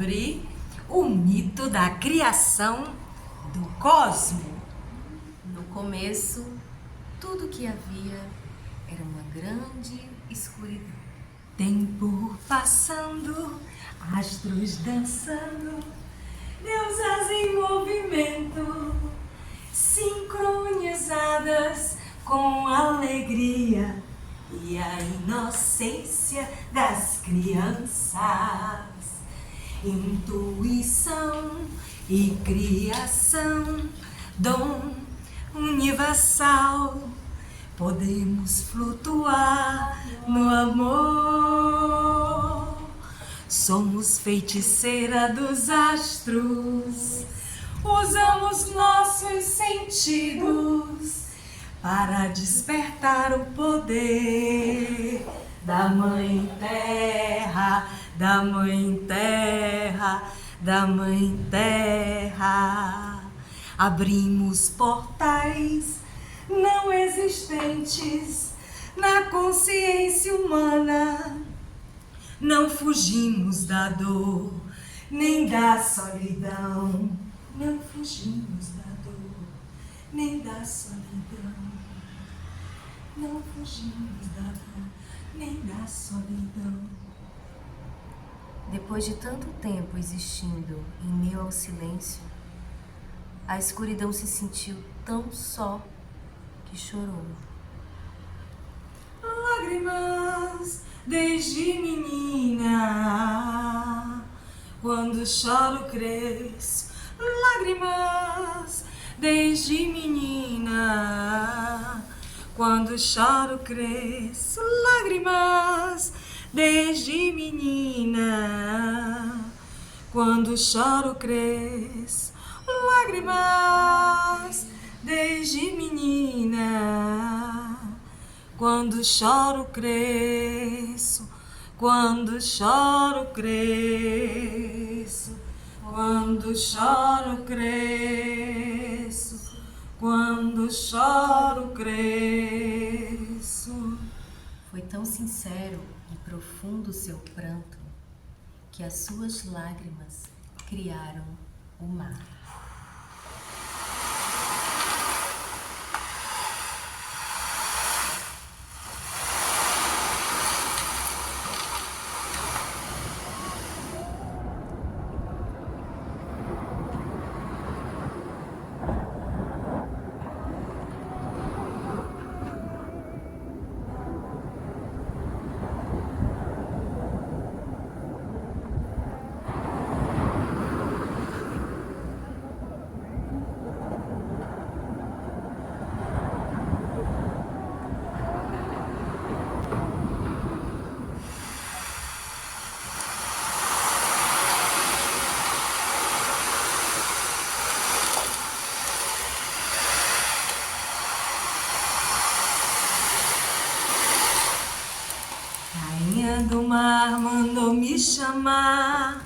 sobre o mito da criação do cosmo. No começo, tudo que havia era uma grande escuridão. Tempo passando, astros dançando, deusas em movimento, sincronizadas com alegria e a inocência das crianças. Intuição e criação, dom universal. Podemos flutuar no amor. Somos feiticeira dos astros. Usamos nossos sentidos para despertar o poder da Mãe Terra, da Mãe Terra, da Mãe Terra. Abrimos portais não existentes na consciência humana. Não fugimos da dor, nem da solidão. Não fugimos da dor, nem da solidão. Não fugimos da dor, nem da solidão. Depois de tanto tempo existindo em meio ao silêncio, a escuridão se sentiu tão só que chorou. Lágrimas desde menina, quando choro cresço. Lágrimas desde menina, quando choro cresço. Lágrimas desde menina, quando choro cresço. Lágrimas desde menina, quando choro cresço, quando choro cresço, quando choro cresço, quando choro cresço. Foi tão sincero e profundo o seu pranto que as suas lágrimas criaram o mar. Rainha do mar mandou me chamar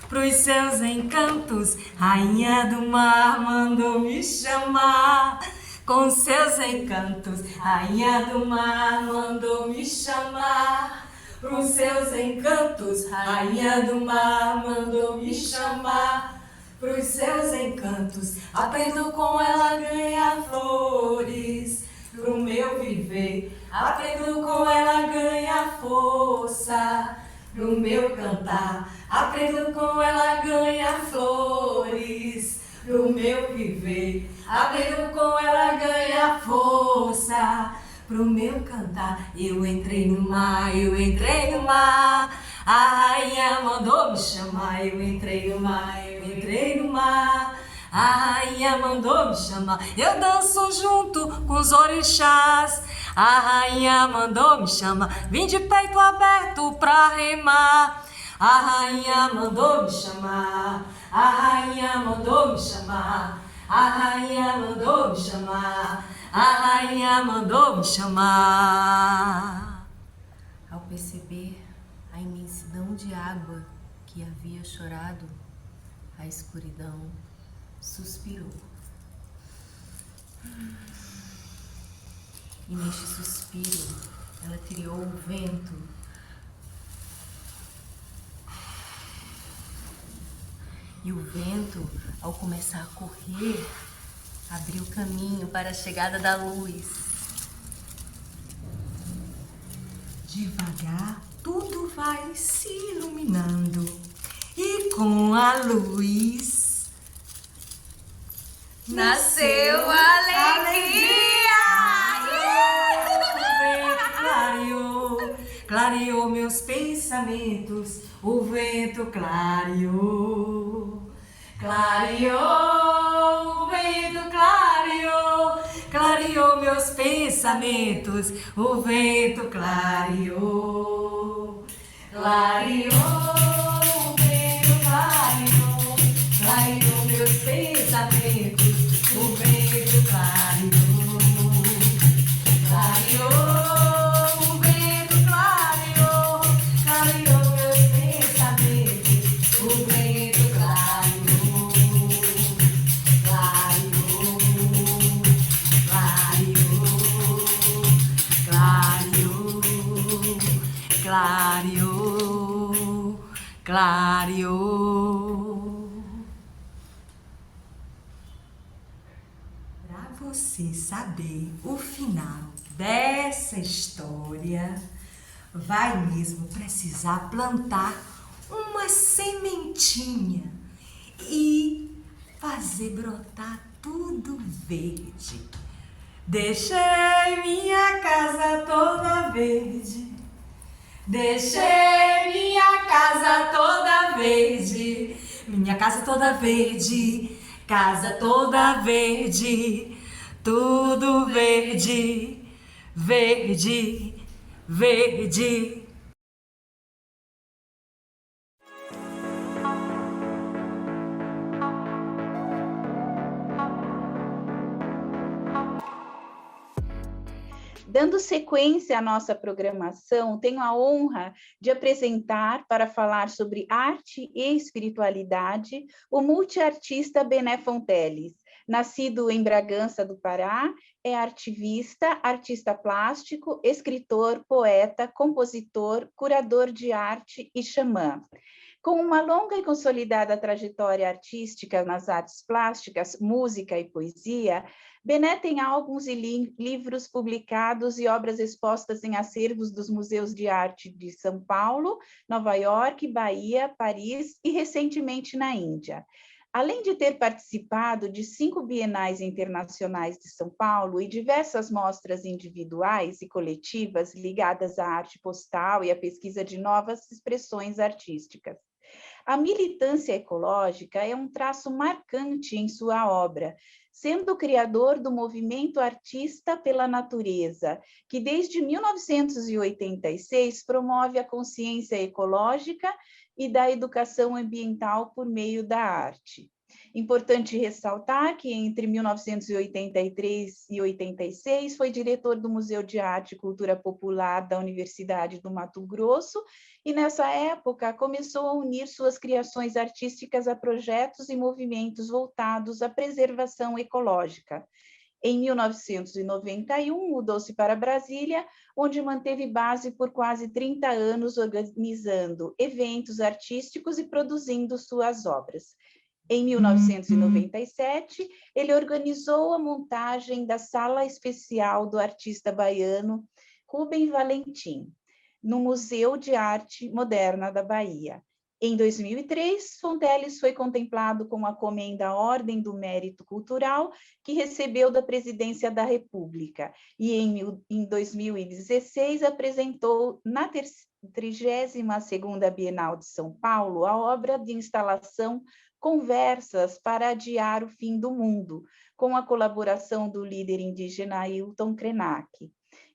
pros seus encantos. Rainha do mar mandou me chamar com seus encantos. Rainha do mar mandou me chamar pros seus encantos. Rainha do mar mandou me chamar pros seus encantos. Aprendo com ela a ganhar flores pro meu viver. Aprendo com ela a ganhar força pro meu cantar. Aprendo com ela a ganhar flores pro meu viver. Aprendo com ela a ganhar força pro meu cantar. Eu entrei no mar, eu entrei no mar. A rainha mandou me chamar. Eu entrei no mar, eu entrei no mar. A rainha mandou me chamar. Eu danço junto com os orixás. A rainha mandou me chamar. Vim de peito aberto pra remar. A rainha mandou me chamar. A rainha mandou me chamar. A rainha mandou me chamar. A rainha mandou me chamar. Ao perceber a imensidão de água que havia chorado, a escuridão suspirou. E neste suspiro, ela criou o vento E o vento, ao começar a correr, abriu caminho para a chegada da luz. Devagar, tudo vai se iluminando e com a luz Nasceu a alegria! O vento clareou, clareou meus pensamentos. O vento clareou, clareou, o vento clareou, clareou meus pensamentos. O vento clareou, clareou, o vento clareou, clareou meus pensamentos. O vento clareou, clareou, o vento clareou, clareou meus pensamentos. O vento clareou, clareou, clareou, clareou, clareou. Para você saber o final dessa história, vai mesmo precisar plantar uma sementinha e fazer brotar tudo verde. Deixei minha casa toda verde. Deixei minha casa toda verde. Minha casa toda verde. Casa toda verde. Tudo verde. Verde. Verde. Dando sequência à nossa programação, tenho a honra de apresentar, para falar sobre arte e espiritualidade, o multiartista Bené Fonteles. Nascido em Bragança do Pará, é artivista, artista plástico, escritor, poeta, compositor, curador de arte e xamã. Com uma longa e consolidada trajetória artística nas artes plásticas, música e poesia, Bené tem álbuns e livros publicados e obras expostas em acervos dos museus de arte de São Paulo, Nova York, Bahia, Paris e recentemente na Índia. Além de ter participado de 5 bienais internacionais de São Paulo e diversas mostras individuais e coletivas ligadas à arte postal e à pesquisa de novas expressões artísticas. A militância ecológica é um traço marcante em sua obra, sendo o criador do movimento Artista pela Natureza, que desde 1986 promove a consciência ecológica e da educação ambiental por meio da arte. Importante ressaltar que entre 1983 e 86 foi diretor do Museu de Arte e Cultura Popular da Universidade do Mato Grosso e nessa época começou a unir suas criações artísticas a projetos e movimentos voltados à preservação ecológica. Em 1991, mudou-se para Brasília, onde manteve base por quase 30 anos organizando eventos artísticos e produzindo suas obras. Em 1997, ele organizou a montagem da Sala Especial do artista baiano Rubem Valentim, no Museu de Arte Moderna da Bahia. Em 2003, Fonteles foi contemplado com a comenda Ordem do Mérito Cultural, que recebeu da Presidência da República, e em 2016 apresentou na 32ª Bienal de São Paulo a obra de instalação Conversas para Adiar o Fim do Mundo, com a colaboração do líder indígena Ailton Krenak.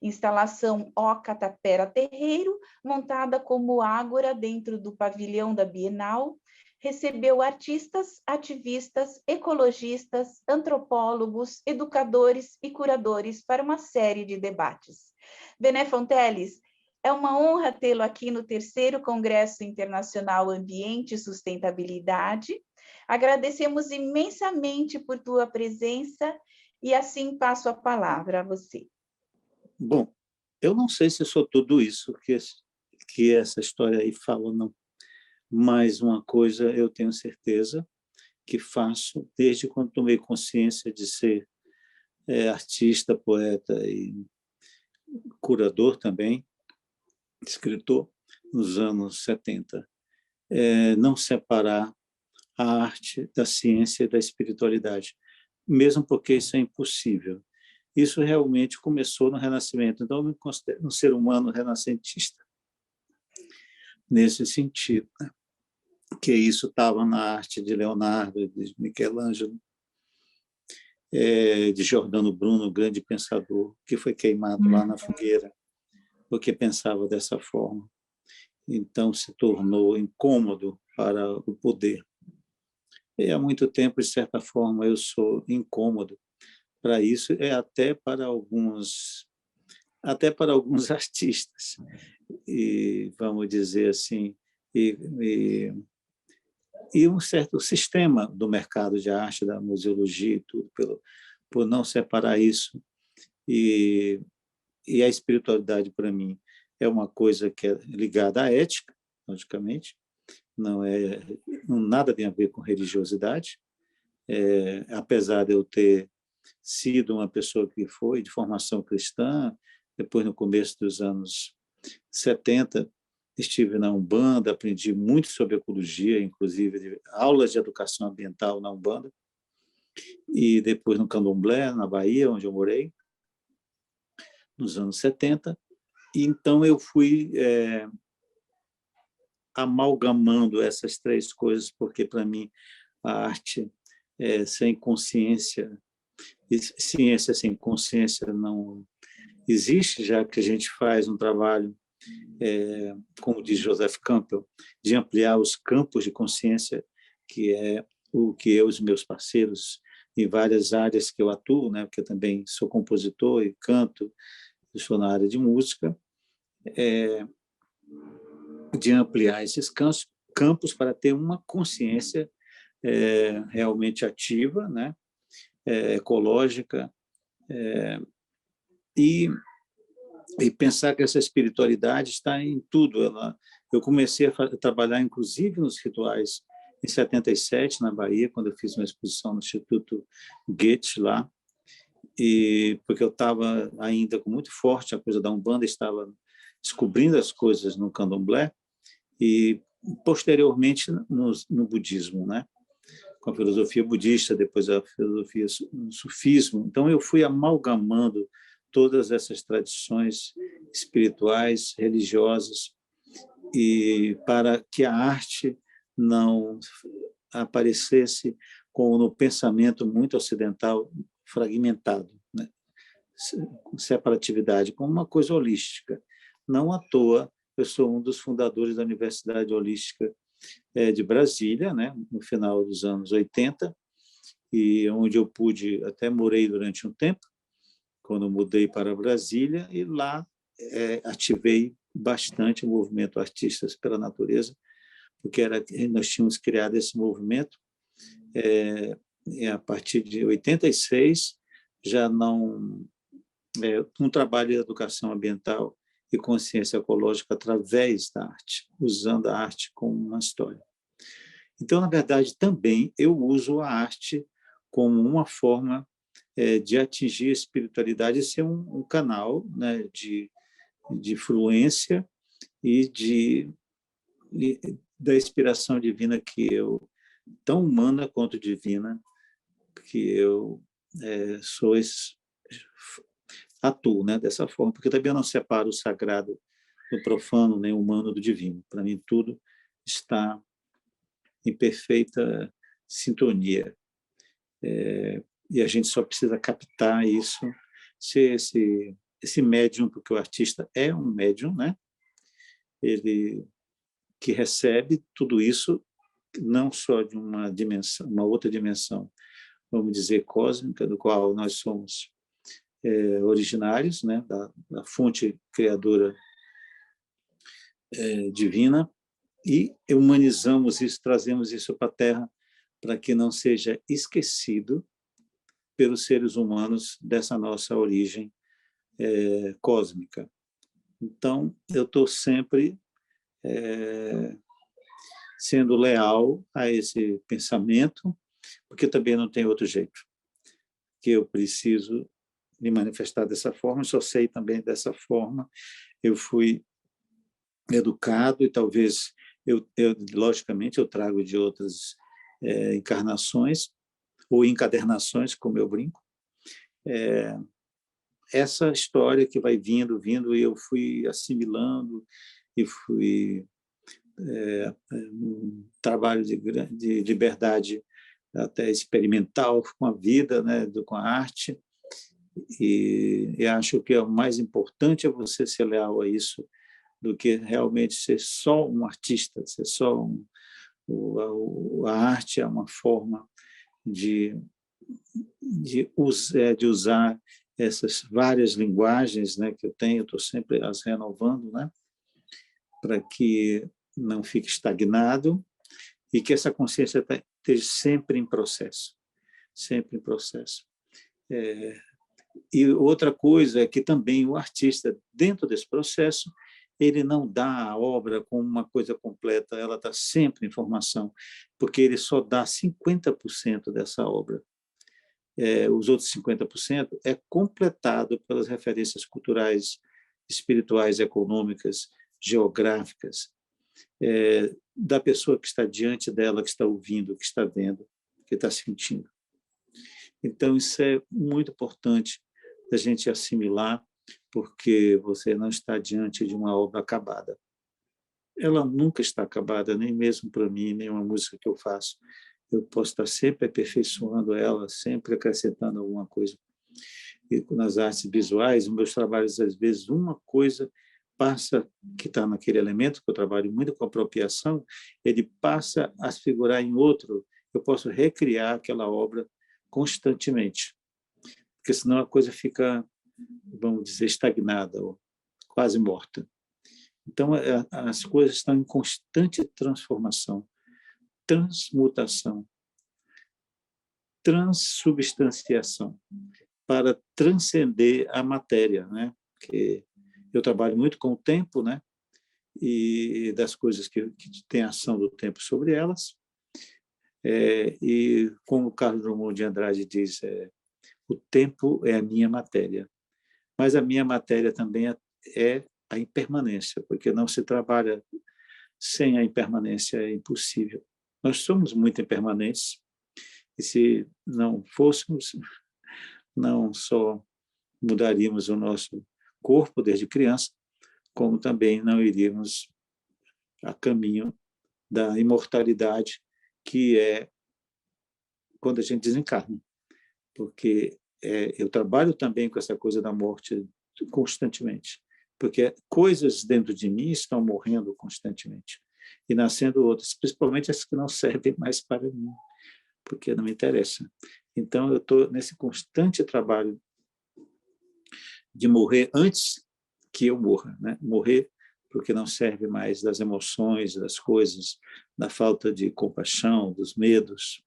Instalação Oca Tapera Terreiro, montada como ágora dentro do pavilhão da Bienal, recebeu artistas, ativistas, ecologistas, antropólogos, educadores e curadores para uma série de debates. Bené Fonteles, é uma honra tê-lo aqui no 3º Congresso Internacional Ambiente e Sustentabilidade. Agradecemos imensamente por tua presença e assim passo a palavra a você. Bom, eu não sei se sou tudo isso que essa história aí fala, não. Mas uma coisa eu tenho certeza, que faço desde quando tomei consciência de ser artista, poeta e curador também, escritor, nos anos 70. Não separar a arte da ciência e da espiritualidade, mesmo porque isso é impossível. Isso realmente começou no Renascimento, então eu me considero um ser humano renascentista, nesse sentido, né? Que isso estava na arte de Leonardo, de Michelangelo, de Giordano Bruno, grande pensador, que foi queimado lá na fogueira, porque pensava dessa forma. Então se tornou incômodo para o poder. E há muito tempo, de certa forma, eu sou incômodo para isso, até para alguns artistas, e vamos dizer assim, e um certo sistema do mercado de arte, da museologia e tudo, por não separar isso. E a espiritualidade, para mim, é uma coisa que é ligada à ética, logicamente, nada tem a ver com religiosidade, apesar de eu ter sido uma pessoa que foi de formação cristã, depois, no começo dos anos 70, estive na Umbanda, aprendi muito sobre ecologia, inclusive aulas de educação ambiental na Umbanda, e depois no Candomblé, na Bahia, onde eu morei, nos anos 70. E então eu fui amalgamando essas três coisas, porque, para mim, a arte sem consciência, e ciência sem consciência não existe, já que a gente faz um trabalho, como diz Joseph Campbell, de ampliar os campos de consciência, que é o que eu e os meus parceiros, em várias áreas que eu atuo, né, porque eu também sou compositor e canto, estou na área de música, de ampliar esses campos para ter uma consciência realmente ativa, né, ecológica, e pensar que essa espiritualidade está em tudo. Eu comecei a trabalhar, inclusive, nos rituais em 77, na Bahia, quando eu fiz uma exposição no Instituto Goethe lá, porque eu estava ainda com muito forte a coisa da Umbanda, estava descobrindo as coisas no Candomblé e, posteriormente, no budismo, né? Com a filosofia budista, depois a filosofia do sufismo. Então, eu fui amalgamando todas essas tradições espirituais, religiosas, e para que a arte não aparecesse como no pensamento muito ocidental fragmentado, né? Separatividade, como uma coisa holística. Não à toa, eu sou um dos fundadores da Universidade Holística de Brasília, né, no final dos anos 80, e onde eu até morei durante um tempo, quando mudei para Brasília, e lá ativei bastante o movimento Artistas pela Natureza, porque nós tínhamos criado esse movimento a partir de 86, já não um trabalho de educação ambiental e consciência ecológica através da arte, usando a arte como uma história. Então, na verdade, também eu uso a arte como uma forma de atingir a espiritualidade e ser um canal, né, de fluência e da inspiração divina tão humana quanto divina, que eu atuo, né, dessa forma, porque também eu não separo o sagrado do profano, nem o humano do divino. Para mim, tudo está em perfeita sintonia. E a gente só precisa captar isso, ser esse médium, porque o artista é um médium, né? Ele que recebe tudo isso, não só de uma dimensão, uma outra dimensão, vamos dizer, cósmica, do qual nós somos originários, né? da fonte criadora divina, e humanizamos isso, trazemos isso para a Terra, para que não seja esquecido pelos seres humanos dessa nossa origem cósmica. Então, eu estou sempre sendo leal a esse pensamento porque também não tem outro jeito, que eu preciso me manifestar dessa forma, só sei também dessa forma. Eu fui educado e talvez, logicamente, eu trago de outras encarnações ou encadernações, como eu brinco, essa história que vai vindo, e eu fui assimilando e fui um trabalho de liberdade até experimental com a vida, né, com a arte, e acho que o mais importante é você ser leal a isso do que realmente ser só um artista, ser só a arte é uma forma de usar essas várias linguagens, né, que eu tenho, estou sempre as renovando, né, para que não fique estagnado e que essa consciência esteja sempre em processo, sempre em processo. E outra coisa é que também o artista, dentro desse processo, ele não dá a obra como uma coisa completa, ela está sempre em formação, porque ele só dá 50% dessa obra. Os outros 50% é completado pelas referências culturais, espirituais, econômicas, geográficas, da pessoa que está diante dela, que está ouvindo, que está vendo, que está sentindo. Então, isso é muito importante da gente assimilar, porque você não está diante de uma obra acabada. Ela nunca está acabada, nem mesmo para mim, nem uma música que eu faço. Eu posso estar sempre aperfeiçoando ela, sempre acrescentando alguma coisa. E nas artes visuais, nos meus trabalhos, às vezes, uma coisa passa, que está naquele elemento, que eu trabalho muito com apropriação, ele passa a se figurar em outro. Eu posso recriar aquela obra constantemente, porque senão a coisa fica, vamos dizer, estagnada, ou quase morta. Então, as coisas estão em constante transformação, transmutação, transubstanciação, para transcender a matéria, né? Porque eu trabalho muito com o tempo, né? E das coisas que têm ação do tempo sobre elas. E como o Carlos Drummond de Andrade diz, o tempo é a minha matéria, mas a minha matéria também é a impermanência, porque não se trabalha sem a impermanência, é impossível. Nós somos muito impermanentes, e se não fôssemos, não só mudaríamos o nosso corpo desde criança, como também não iríamos a caminho da imortalidade, que é quando a gente desencarna. Porque eu trabalho também com essa coisa da morte constantemente, porque coisas dentro de mim estão morrendo constantemente e nascendo outras, principalmente as que não servem mais para mim, porque não me interessa. Então, eu estou nesse constante trabalho de morrer antes que eu morra, né? Morrer porque não serve mais das emoções, das coisas, da falta de compaixão, dos medos,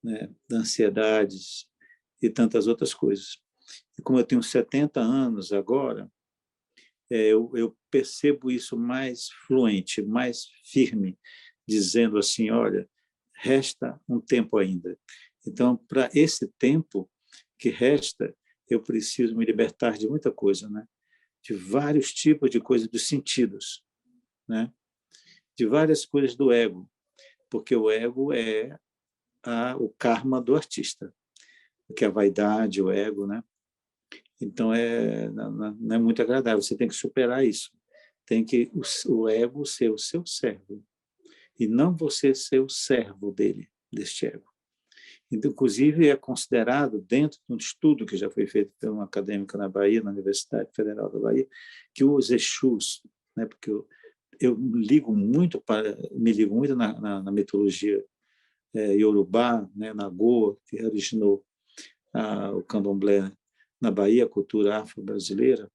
né? Das ansiedades e tantas outras coisas. E como eu tenho 70 anos agora, eu percebo isso mais fluente, mais firme, dizendo assim, olha, resta um tempo ainda. Então, para esse tempo que resta, eu preciso me libertar de muita coisa, né? De vários tipos de coisas, dos sentidos, né? De várias coisas do ego, porque o ego é o karma do artista, que é a vaidade, o ego, né? Então, não é muito agradável, você tem que superar isso. Tem que o ego ser o seu servo, e não você ser o servo dele, deste ego. Inclusive, é considerado, dentro de um estudo que já foi feito por um acadêmico na Bahia, na Universidade Federal da Bahia, que os Exus, né, porque eu me ligo muito na mitologia iorubá, né, na Goa, que originou o candomblé na Bahia, a cultura afro-brasileira,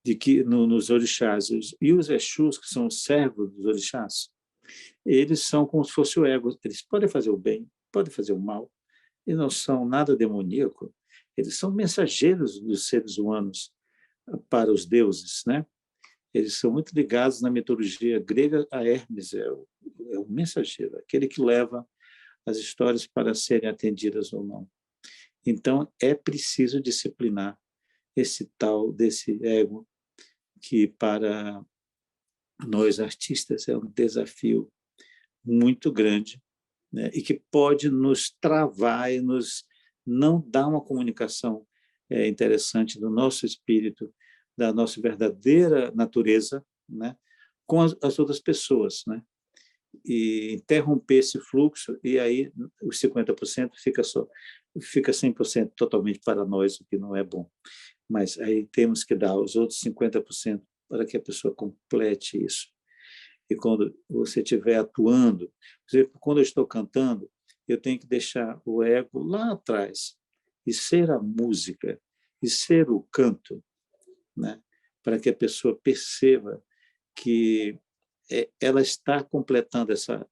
de que nos orixás, e os Exus, que são os servos dos orixás, eles são como se fosse o ego, eles podem fazer o bem, podem fazer o mal, e não são nada demoníaco, eles são mensageiros dos seres humanos para os deuses, né? Eles são muito ligados na mitologia grega a Hermes, é o mensageiro, aquele que leva as histórias para serem atendidas ou não. Então, é preciso disciplinar esse tal desse ego, que para nós artistas é um desafio muito grande, né? E que pode nos travar e nos não dar uma comunicação interessante do nosso espírito, da nossa verdadeira natureza, né? Com as outras pessoas, né? E interromper esse fluxo, e aí os 50% fica 100% totalmente para nós, o que não é bom. Mas aí temos que dar os outros 50% para que a pessoa complete isso. E quando você estiver atuando, quando eu estou cantando, eu tenho que deixar o ego lá atrás e ser a música, e ser o canto, né? Para que a pessoa perceba que ela está completando essa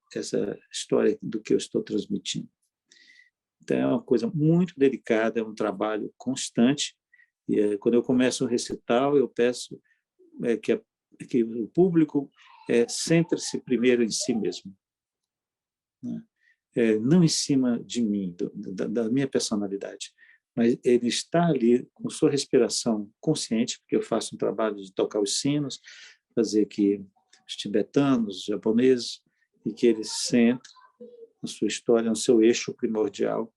história do que eu estou transmitindo. Então, é uma coisa muito delicada, é um trabalho constante. E quando eu começo um recital, eu peço que o público centre-se primeiro em si mesmo, né? Não em cima de mim, da minha personalidade, mas ele está ali com sua respiração consciente, porque eu faço um trabalho de tocar os sinos, fazer que os tibetanos, os japoneses, e que eles sentem na sua história, no seu eixo primordial,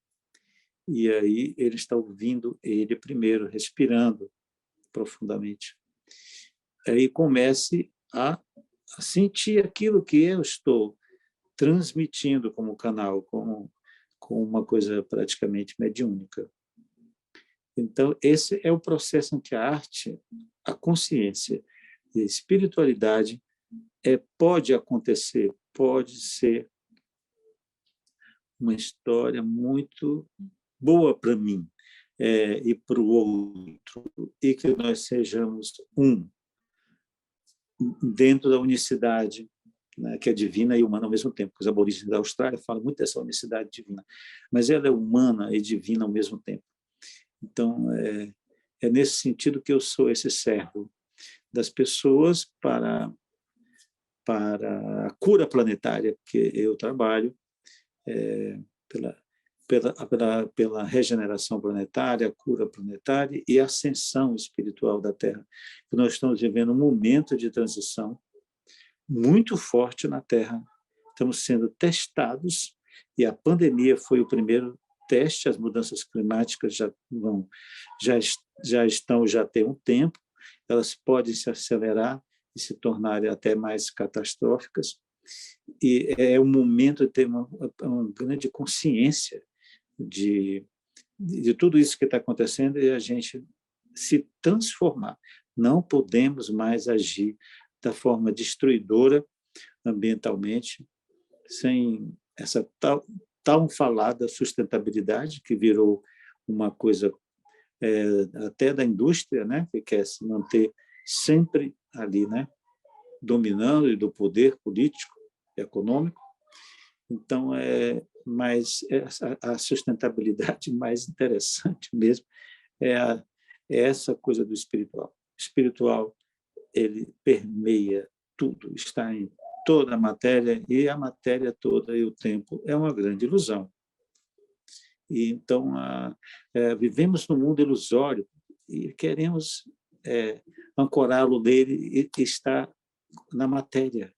e aí ele está ouvindo ele primeiro, respirando profundamente. Aí comece a sentir aquilo que eu estou transmitindo como canal, como uma coisa praticamente mediúnica. Então, esse é o processo em que a arte, a consciência e a espiritualidade pode acontecer, pode ser uma história muito boa para mim e para o outro, e que nós sejamos dentro da unicidade, né, que é divina e humana ao mesmo tempo. Os aborígenes da Austrália falam muito dessa unicidade divina, mas ela é humana e divina ao mesmo tempo. Então, é nesse sentido que eu sou esse servo das pessoas para a cura planetária, que eu trabalho pela regeneração planetária, a cura planetária e a ascensão espiritual da Terra. Nós estamos vivendo um momento de transição muito forte na Terra. Estamos sendo testados, e a pandemia foi o primeiro teste. As mudanças climáticas já tem um tempo, elas podem se acelerar e se tornarem até mais catastróficas, e é o momento de ter uma grande consciência de tudo isso que está acontecendo e a gente se transformar. Não podemos mais agir da forma destruidora ambientalmente, sem essa tão falada sustentabilidade, que virou uma coisa até da indústria, né, que quer se manter sempre ali, né, dominando, e do poder político e econômico. Então, mas a sustentabilidade mais interessante mesmo é essa coisa do espiritual. O espiritual, ele permeia tudo, está em toda a matéria, e a matéria toda e o tempo é uma grande ilusão. E então, vivemos num mundo ilusório e queremos ancorá-lo nele, e está na matéria.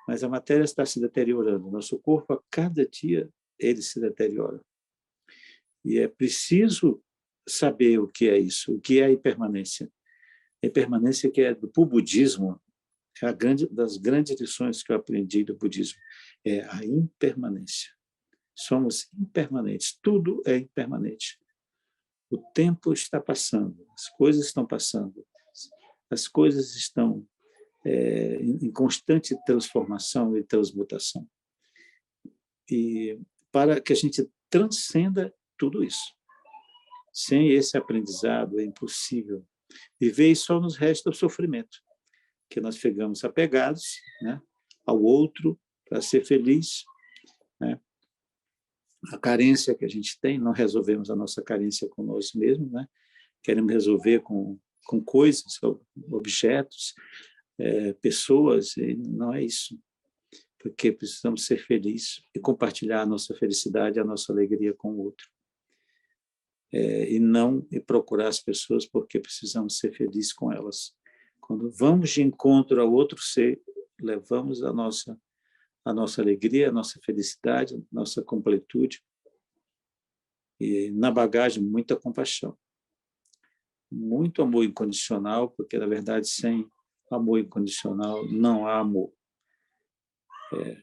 Mas a matéria está se deteriorando. Nosso corpo, a cada dia, ele se deteriora. E é preciso saber o que é isso, o que é a impermanência. A impermanência, que é do budismo, é das grandes lições que eu aprendi do budismo, é a impermanência. Somos impermanentes, tudo é impermanente. O tempo está passando, as coisas estão passando, as coisas estão em constante transformação e transmutação. E para que a gente transcenda tudo isso. Sem esse aprendizado é impossível viver, e só nos resta o sofrimento, que nós ficamos apegados, né, ao outro para ser feliz, né? A carência que a gente tem, não resolvemos a nossa carência com nós mesmos, né? Queremos resolver com coisas, objetos, pessoas, e não é isso. porque precisamos ser felizes e compartilhar a nossa felicidade, a nossa alegria com o outro. E não procurar as pessoas porque precisamos ser felizes com elas. Quando vamos de encontro ao outro ser, levamos a nossa alegria, a nossa felicidade, a nossa completude, e na bagagem muita compaixão, muito amor incondicional, porque na verdade sem amor incondicional não há amor.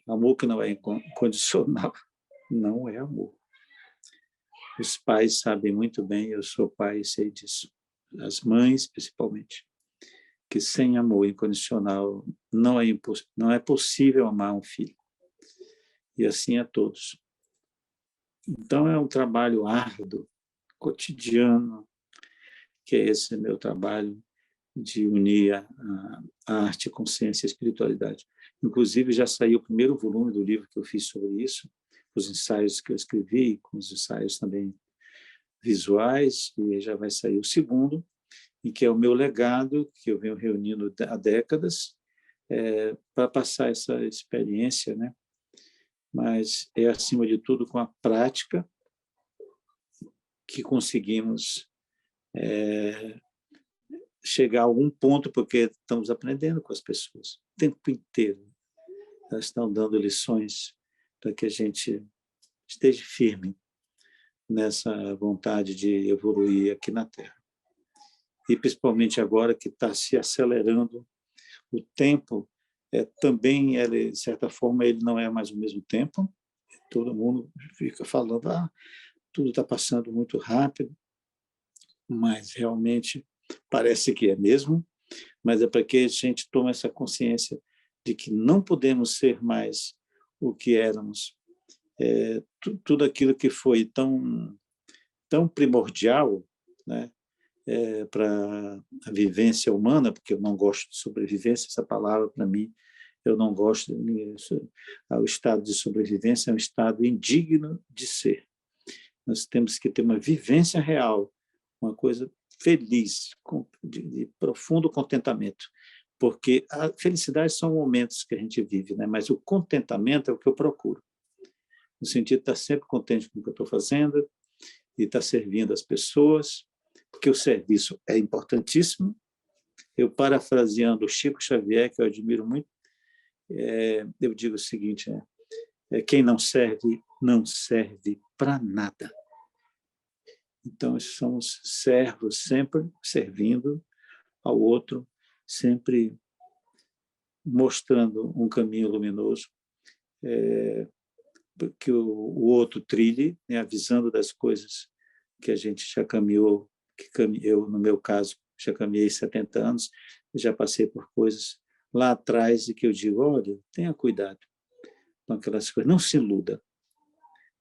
Amor que não é incondicional não é amor. Os pais sabem muito bem, eu sou pai e sei disso, as mães principalmente, que sem amor incondicional não é possível amar um filho. E assim a todos. Então é um trabalho árduo, cotidiano, que é esse meu trabalho de unir a arte com ciência e espiritualidade. Inclusive já saiu o primeiro volume do livro que eu fiz sobre isso, os ensaios que eu escrevi, com os ensaios também visuais, e já vai sair o segundo, e que é o meu legado, que eu venho reunindo há décadas, para passar essa experiência, né? Mas é, acima de tudo, com a prática que conseguimos chegar a algum ponto, porque estamos aprendendo com as pessoas o tempo inteiro. Elas estão dando lições para que a gente esteja firme nessa vontade de evoluir aqui na Terra. E principalmente agora que está se acelerando o tempo, também, de certa forma, ele não é mais o mesmo tempo. Todo mundo fica falando, tudo está passando muito rápido, mas realmente parece que é mesmo, mas é para que a gente tome essa consciência de que não podemos ser mais o que éramos. Tudo aquilo que foi tão primordial, né, para a vivência humana, porque eu não gosto de sobrevivência, essa palavra para mim, eu não gosto. O estado de sobrevivência é um estado indigno de ser. Nós temos que ter uma vivência real, uma coisa feliz, de profundo contentamento, porque a felicidade são momentos que a gente vive, né? Mas o contentamento é o que eu procuro, no sentido de estar sempre contente com o que eu estou fazendo e estar servindo as pessoas, porque o serviço é importantíssimo. Eu, parafraseando o Chico Xavier, que eu admiro muito, eu digo o seguinte, quem não serve para nada. Então, somos servos, sempre servindo ao outro, sempre mostrando um caminho luminoso, que o outro trilhe, né, avisando das coisas que a gente já caminhou, eu, no meu caso, já caminhei 70 anos, já passei por coisas lá atrás e que eu digo, olha, tenha cuidado com aquelas coisas, não se iluda.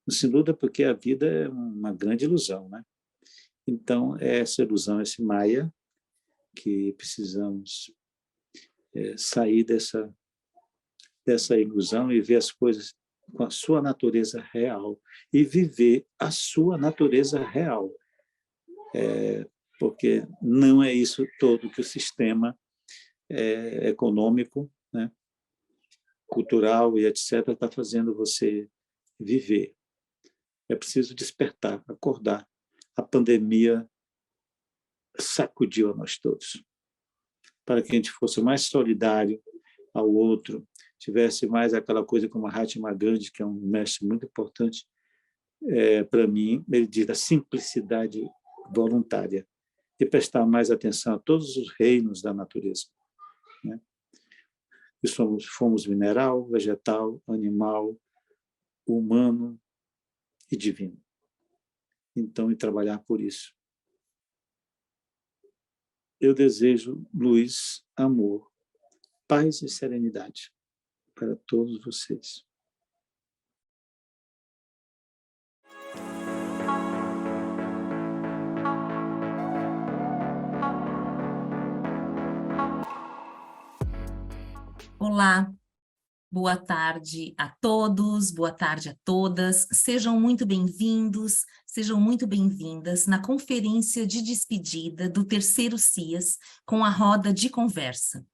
Não se iluda porque a vida é uma grande ilusão, né? Então, é essa ilusão, esse maia, que precisamos sair dessa ilusão e ver as coisas com a sua natureza real e viver a sua natureza real. Porque não é isso todo que o sistema econômico, né, cultural e etc. está fazendo você viver. É preciso despertar, acordar. A pandemia sacudiu a nós todos, para que a gente fosse mais solidário ao outro, tivesse mais aquela coisa como Mahatma Gandhi, que é um mestre muito importante para mim, ele diz da simplicidade voluntária, e prestar mais atenção a todos os reinos da natureza, né? E fomos mineral, vegetal, animal, humano e divino. Então, e trabalhar por isso. Eu desejo luz, amor, paz e serenidade para todos vocês. Olá, boa tarde a todos, boa tarde a todas. Sejam muito bem-vindos, sejam muito bem-vindas na conferência de despedida do terceiro CIAS com a roda de conversa.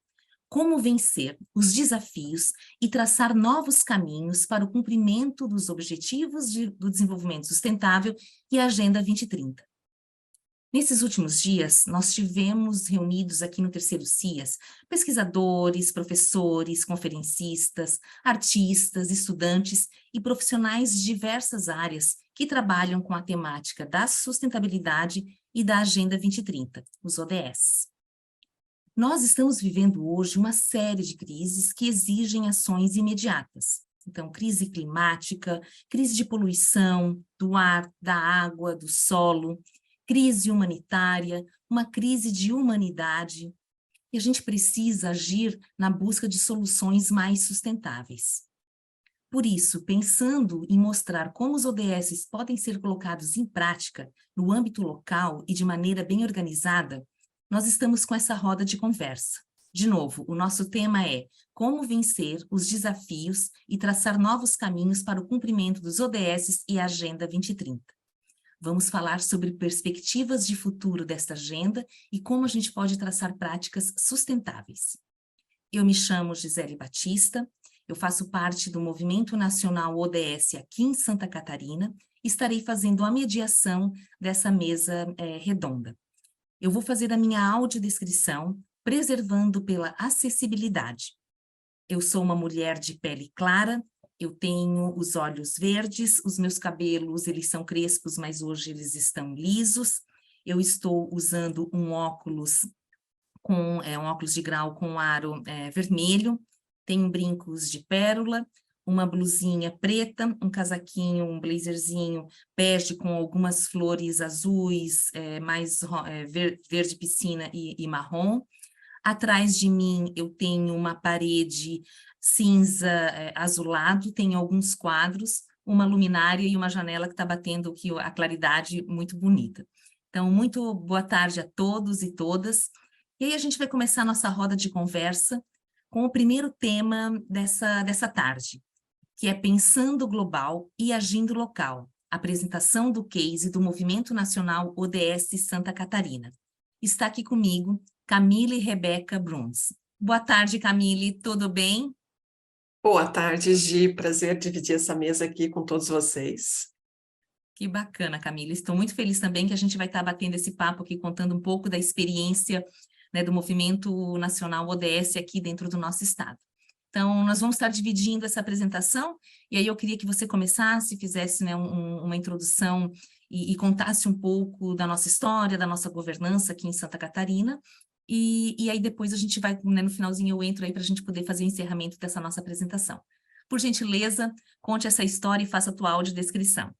como vencer os desafios e traçar novos caminhos para o cumprimento dos objetivos do desenvolvimento sustentável e a Agenda 2030. Nesses últimos dias, nós tivemos reunidos aqui no Terceiro CIAS pesquisadores, professores, conferencistas, artistas, estudantes e profissionais de diversas áreas que trabalham com a temática da sustentabilidade e da Agenda 2030, os ODS. Nós estamos vivendo hoje uma série de crises que exigem ações imediatas. Então, crise climática, crise de poluição do ar, da água, do solo, crise humanitária, uma crise de humanidade, e a gente precisa agir na busca de soluções mais sustentáveis. Por isso, pensando em mostrar como os ODS podem ser colocados em prática no âmbito local e de maneira bem organizada, nós estamos com essa roda de conversa. De novo, o nosso tema é como vencer os desafios e traçar novos caminhos para o cumprimento dos ODS e a Agenda 2030. Vamos falar sobre perspectivas de futuro desta agenda e como a gente pode traçar práticas sustentáveis. Eu me chamo Gisele Batista, eu faço parte do Movimento Nacional ODS aqui em Santa Catarina e estarei fazendo a mediação dessa mesa redonda. Eu vou fazer a minha audiodescrição, preservando pela acessibilidade. Eu sou uma mulher de pele clara, eu tenho os olhos verdes, os meus cabelos, eles são crespos, mas hoje eles estão lisos. Eu estou usando um óculos de grau com aro vermelho, tenho brincos de pérola, uma blusinha preta, um casaquinho, um blazerzinho bege com algumas flores azuis, verde piscina e marrom. Atrás de mim eu tenho uma parede cinza azulado, tem alguns quadros, uma luminária e uma janela que está batendo aqui a claridade muito bonita. Então, muito boa tarde a todos e todas. E aí a gente vai começar a nossa roda de conversa com o primeiro tema dessa tarde, que é Pensando Global e Agindo Local, apresentação do case do Movimento Nacional ODS Santa Catarina. Está aqui comigo Camille Rebeca Bruns. Boa tarde, Camille, tudo bem? Boa tarde, Gi. Prazer dividir essa mesa aqui com todos vocês. Que bacana, Camille. Estou muito feliz também que a gente vai estar batendo esse papo aqui, contando um pouco da experiência, né, do Movimento Nacional ODS aqui dentro do nosso estado. Então, nós vamos estar dividindo essa apresentação, e aí eu queria que você começasse, fizesse, né, uma introdução e contasse um pouco da nossa história, da nossa governança aqui em Santa Catarina, e aí depois a gente vai, né, no finalzinho eu entro aí para a gente poder fazer o encerramento dessa nossa apresentação. Por gentileza, conte essa história e faça a tua audiodescrição.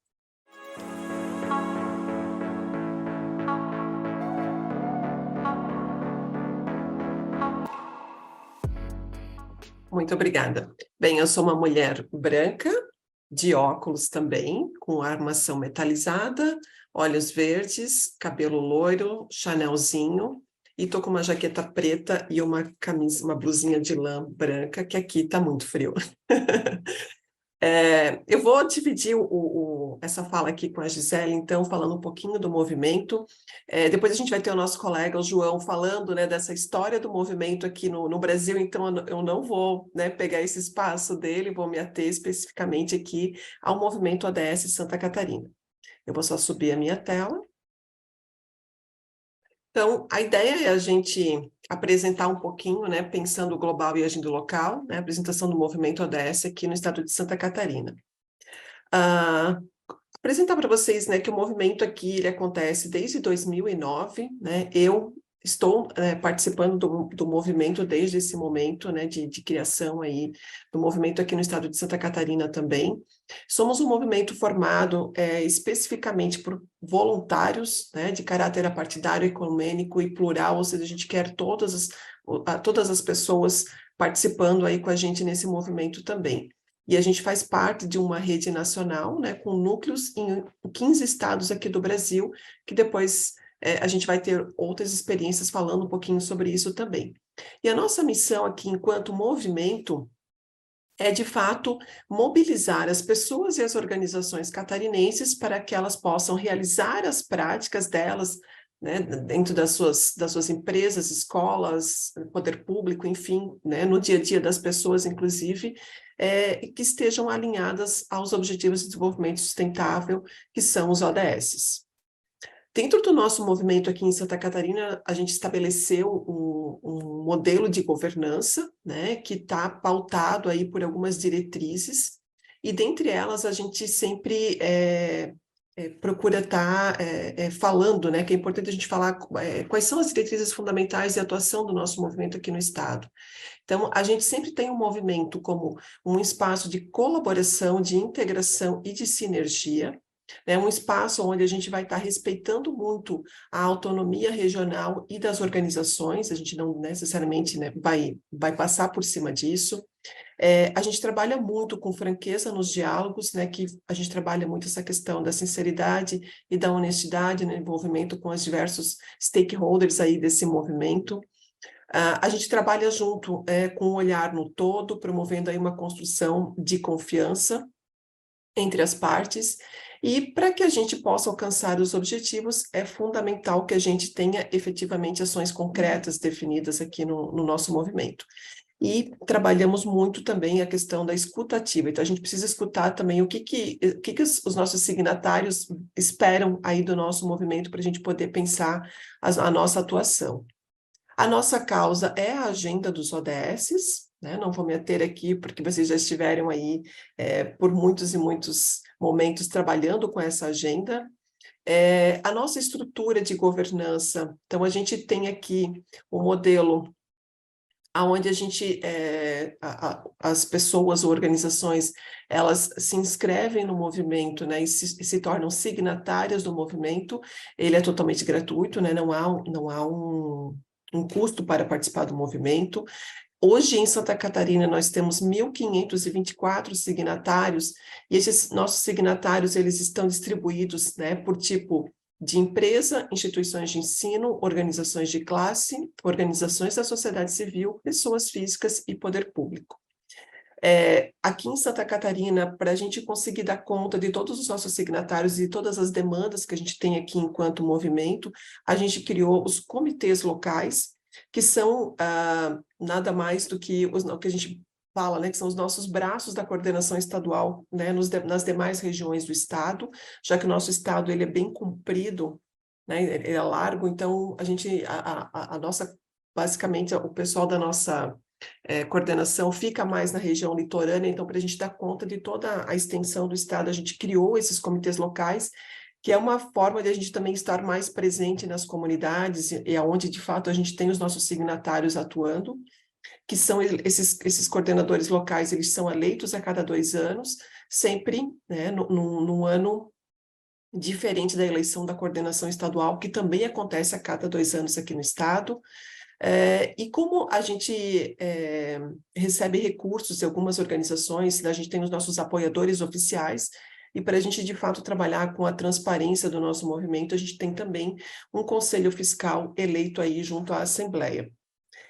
Muito obrigada. Bem, eu sou uma mulher branca, de óculos também, com armação metalizada, olhos verdes, cabelo loiro, chanelzinho, e tô com uma jaqueta preta e uma camisa, uma blusinha de lã branca, que aqui tá muito frio. Eu vou dividir essa fala aqui com a Gisele, então, falando um pouquinho do movimento. Depois a gente vai ter o nosso colega, o João, falando, né, dessa história do movimento aqui no Brasil, então eu não vou, né, pegar esse espaço dele, vou me ater especificamente aqui ao movimento ODS Santa Catarina. Eu vou só subir a minha tela. Então, a ideia é a gente apresentar um pouquinho, né, pensando global e agindo local, né, a apresentação do movimento ODS aqui no estado de Santa Catarina. Apresentar para vocês, né, que o movimento aqui ele acontece desde 2009, né, eu estou participando do movimento desde esse momento, né, de criação aí do movimento aqui no estado de Santa Catarina também. Somos um movimento formado especificamente por voluntários, né, de caráter apartidário, ecumênico e plural, ou seja, a gente quer todas as pessoas participando aí com a gente nesse movimento também. E a gente faz parte de uma rede nacional, né, com núcleos em 15 estados aqui do Brasil, que depois a gente vai ter outras experiências falando um pouquinho sobre isso também. E a nossa missão aqui, enquanto movimento, é, de fato, mobilizar as pessoas e as organizações catarinenses para que elas possam realizar as práticas delas né, dentro das suas empresas, escolas, poder público, enfim, né, no dia a dia das pessoas, inclusive, que estejam alinhadas aos Objetivos de Desenvolvimento Sustentável, que são os ODS. Dentro do nosso movimento aqui em Santa Catarina, a gente estabeleceu um modelo de governança, né, que está pautado aí por algumas diretrizes, e dentre elas a gente sempre procura estar falando, né, que é importante a gente falar quais são as diretrizes fundamentais de atuação do nosso movimento aqui no Estado. Então, a gente sempre tem o movimento como um espaço de colaboração, de integração e de sinergia, né, um espaço onde a gente vai estar respeitando muito a autonomia regional e das organizações, a gente não necessariamente, né, vai passar por cima disso. A gente trabalha muito com franqueza nos diálogos, né, que a gente trabalha muito essa questão da sinceridade e da honestidade no envolvimento com os diversos stakeholders aí desse movimento. A gente trabalha junto com um olhar no todo, promovendo aí uma construção de confiança entre as partes, e para que a gente possa alcançar os objetivos, é fundamental que a gente tenha efetivamente ações concretas definidas aqui no nosso movimento. E trabalhamos muito também a questão da escuta ativa, então a gente precisa escutar também o que os nossos signatários esperam aí do nosso movimento para a gente poder pensar a nossa atuação. A nossa causa é a agenda dos ODS, né? Não vou me ater aqui, porque vocês já estiveram aí por muitos e muitos momentos trabalhando com essa agenda. A nossa estrutura de governança, então a gente tem aqui um modelo onde a gente, as pessoas ou organizações, elas se inscrevem no movimento, né, e se tornam signatárias do movimento. Ele é totalmente gratuito, né, não há um custo para participar do movimento. Hoje, em Santa Catarina, nós temos 1.524 signatários, e esses nossos signatários, eles estão distribuídos, né, por tipo de empresa, instituições de ensino, organizações de classe, organizações da sociedade civil, pessoas físicas e poder público. Aqui em Santa Catarina, para a gente conseguir dar conta de todos os nossos signatários e todas as demandas que a gente tem aqui enquanto movimento, a gente criou os comitês locais, que são nada mais do que o que a gente fala, né, que são os nossos braços da coordenação estadual, né, nas demais regiões do estado, já que o nosso estado ele é bem comprido, né, ele é largo, então a nossa, basicamente, o pessoal da nossa coordenação fica mais na região litorânea, então para a gente dar conta de toda a extensão do estado, a gente criou esses comitês locais, que é uma forma de a gente também estar mais presente nas comunidades, e aonde de fato a gente tem os nossos signatários atuando, que são esses coordenadores locais, eles são eleitos a cada 2 anos, sempre, né, num ano diferente da eleição da coordenação estadual, que também acontece a cada 2 anos aqui no estado. E como a gente recebe recursos de algumas organizações, a gente tem os nossos apoiadores oficiais, e para a gente, de fato, trabalhar com a transparência do nosso movimento, a gente tem também um conselho fiscal eleito aí junto à Assembleia.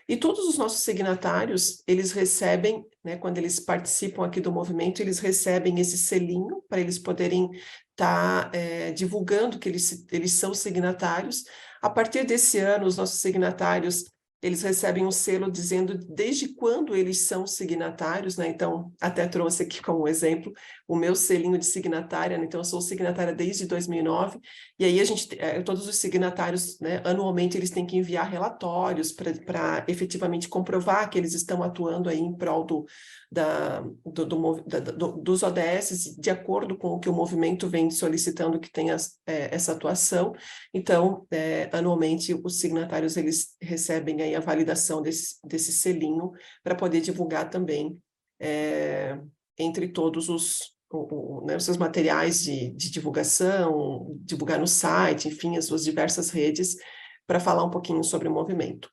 E todos os nossos signatários, eles recebem, né, quando eles participam aqui do movimento, eles recebem esse selinho para eles poderem estar divulgando que eles são signatários. A partir desse ano, os nossos signatários, eles recebem um selo dizendo desde quando eles são signatários, né? Então, até trouxe aqui como exemplo o meu selinho de signatária, né? Então eu sou signatária desde 2009, e aí todos os signatários, né, anualmente eles têm que enviar relatórios para efetivamente comprovar que eles estão atuando aí em prol dos ODS, de acordo com o que o movimento vem solicitando que tenha essa atuação. Então, anualmente, os signatários eles recebem aí a validação desse selinho para poder divulgar também entre todos os seus materiais de divulgação, divulgar no site, enfim, as suas diversas redes, para falar um pouquinho sobre o movimento.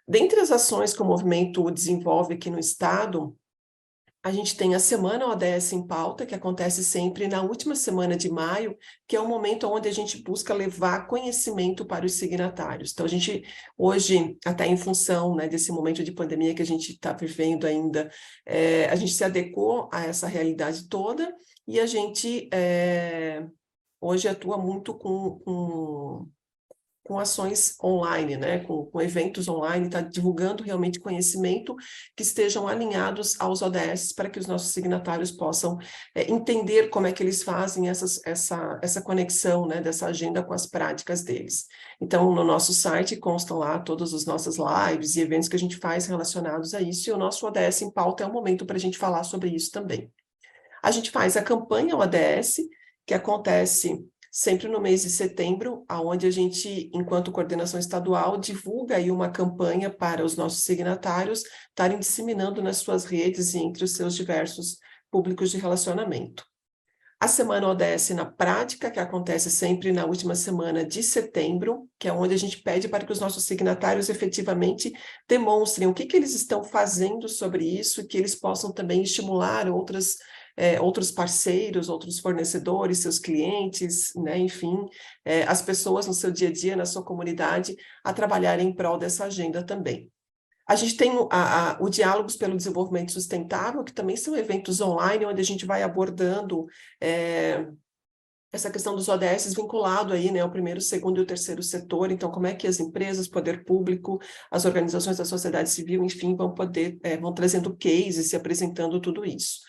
Dentre as ações que o movimento desenvolve aqui no estado, a gente tem a Semana ODS em Pauta, que acontece sempre na última semana de maio, que é o momento onde a gente busca levar conhecimento para os signatários. Então, a gente, hoje, até em função, né, desse momento de pandemia que a gente está vivendo ainda, a gente se adequou a essa realidade toda, e a gente hoje atua muito com com ações online, né, com eventos online, está divulgando realmente conhecimento que estejam alinhados aos ODS para que os nossos signatários possam entender como é que eles fazem essa conexão, né, dessa agenda com as práticas deles. Então, no nosso site constam lá todas as nossas lives e eventos que a gente faz relacionados a isso, e o nosso ODS em Pauta é o momento para a gente falar sobre isso também. A gente faz a campanha ODS, que acontece sempre no mês de setembro, onde a gente, enquanto coordenação estadual, divulga aí uma campanha para os nossos signatários estarem disseminando nas suas redes e entre os seus diversos públicos de relacionamento. A Semana ODS na Prática, que acontece sempre na última semana de setembro, que é onde a gente pede para que os nossos signatários efetivamente demonstrem o que eles estão fazendo sobre isso, que eles possam também estimular outros parceiros, outros fornecedores, seus clientes, né, enfim, as pessoas no seu dia a dia, na sua comunidade, a trabalharem em prol dessa agenda também. A gente tem o Diálogos pelo Desenvolvimento Sustentável, que também são eventos online, onde a gente vai abordando essa questão dos ODS vinculado aí, né, ao primeiro, segundo e o terceiro setor. Então, como é que as empresas, poder público, as organizações da sociedade civil, enfim, vão trazendo cases e apresentando tudo isso.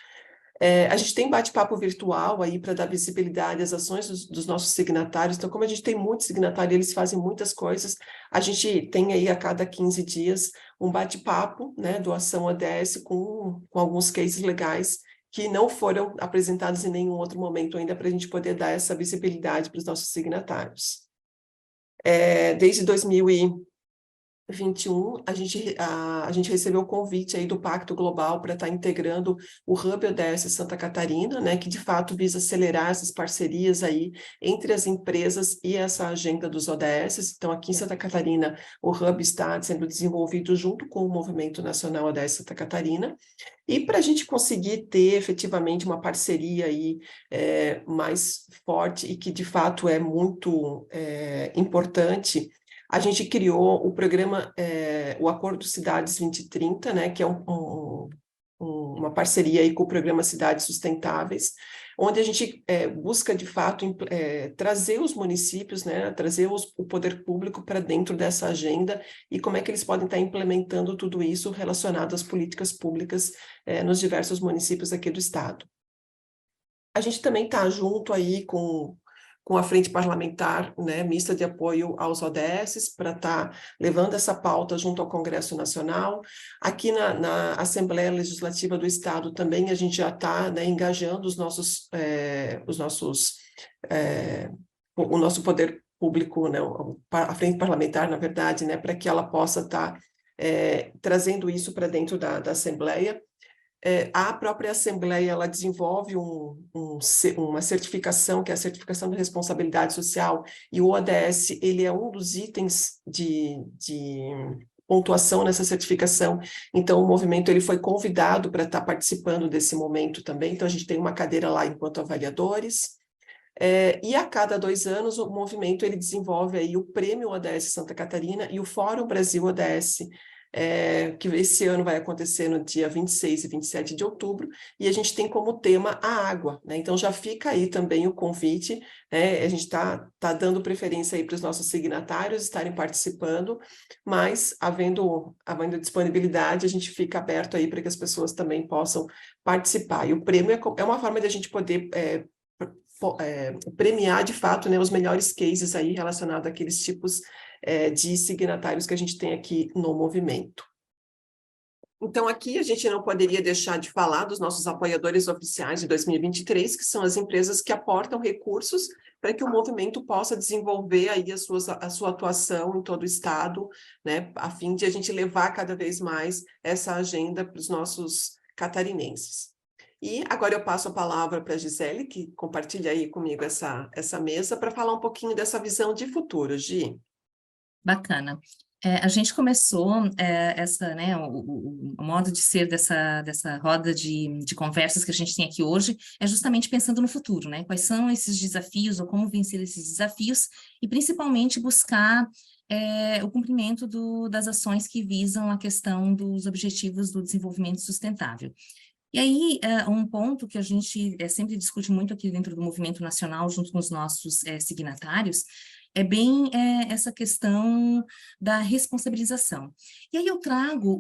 A gente tem bate-papo virtual aí para dar visibilidade às ações dos nossos signatários. Então, como a gente tem muitos signatários, eles fazem muitas coisas, a gente tem aí a cada 15 dias um bate-papo, né, do Ação ODS com alguns cases legais que não foram apresentados em nenhum outro momento ainda, para a gente poder dar essa visibilidade para os nossos signatários. Desde 2021, a gente recebeu o convite aí do Pacto Global para estar integrando o Hub ODS Santa Catarina, né, que de fato visa acelerar essas parcerias aí entre as empresas e essa agenda dos ODS. Então, aqui em Santa Catarina, o Hub está sendo desenvolvido junto com o Movimento Nacional ODS Santa Catarina, e para a gente conseguir ter efetivamente uma parceria aí mais forte e que de fato é muito importante, a gente criou o programa, o Acordo Cidades 2030, né, que é uma parceria aí com o programa Cidades Sustentáveis, onde a gente busca, de fato, trazer os municípios, né, trazer o poder público para dentro dessa agenda e como é que eles podem estar implementando tudo isso relacionado às políticas públicas nos diversos municípios aqui do estado. A gente também está junto aí com a Frente Parlamentar, né, Mista de Apoio aos ODS, para estar levando essa pauta junto ao Congresso Nacional. Aqui na Assembleia Legislativa do Estado também a gente já está, né, engajando o nosso poder público, né, a Frente Parlamentar, na verdade, né, para que ela possa estar trazendo isso para dentro da Assembleia. A própria Assembleia, ela desenvolve uma certificação, que é a certificação de responsabilidade social, e o ODS, ele é um dos itens de pontuação nessa certificação. Então, o movimento ele foi convidado para estar participando desse momento também. Então, a gente tem uma cadeira lá enquanto avaliadores. E a cada 2 anos, o movimento ele desenvolve aí o Prêmio ODS Santa Catarina e o Fórum Brasil ODS, que esse ano vai acontecer no dia 26 e 27 de outubro, e a gente tem como tema a água, né? Então já fica aí também o convite, né? A gente tá dando preferência aí para os nossos signatários estarem participando, mas havendo disponibilidade, a gente fica aberto aí para que as pessoas também possam participar. E o prêmio é uma forma de a gente poder premiar de fato, né, os melhores cases aí relacionados àqueles tipos de signatários que a gente tem aqui no movimento. Então, aqui a gente não poderia deixar de falar dos nossos apoiadores oficiais de 2023, que são as empresas que aportam recursos para que o movimento possa desenvolver aí a sua atuação em todo o estado, né, a fim de a gente levar cada vez mais essa agenda para os nossos catarinenses. E agora eu passo a palavra para a Gisele, que compartilha aí comigo essa mesa, para falar um pouquinho dessa visão de futuro, Gi. Bacana. A gente começou né, o modo de ser dessa roda de conversas que a gente tem aqui hoje é justamente pensando no futuro, né? Quais são esses desafios ou como vencer esses desafios e principalmente buscar o cumprimento das ações que visam a questão dos objetivos do desenvolvimento sustentável. E aí, um ponto que a gente sempre discute muito aqui dentro do movimento nacional, junto com os nossos signatários, é bem essa questão da responsabilização. E aí eu trago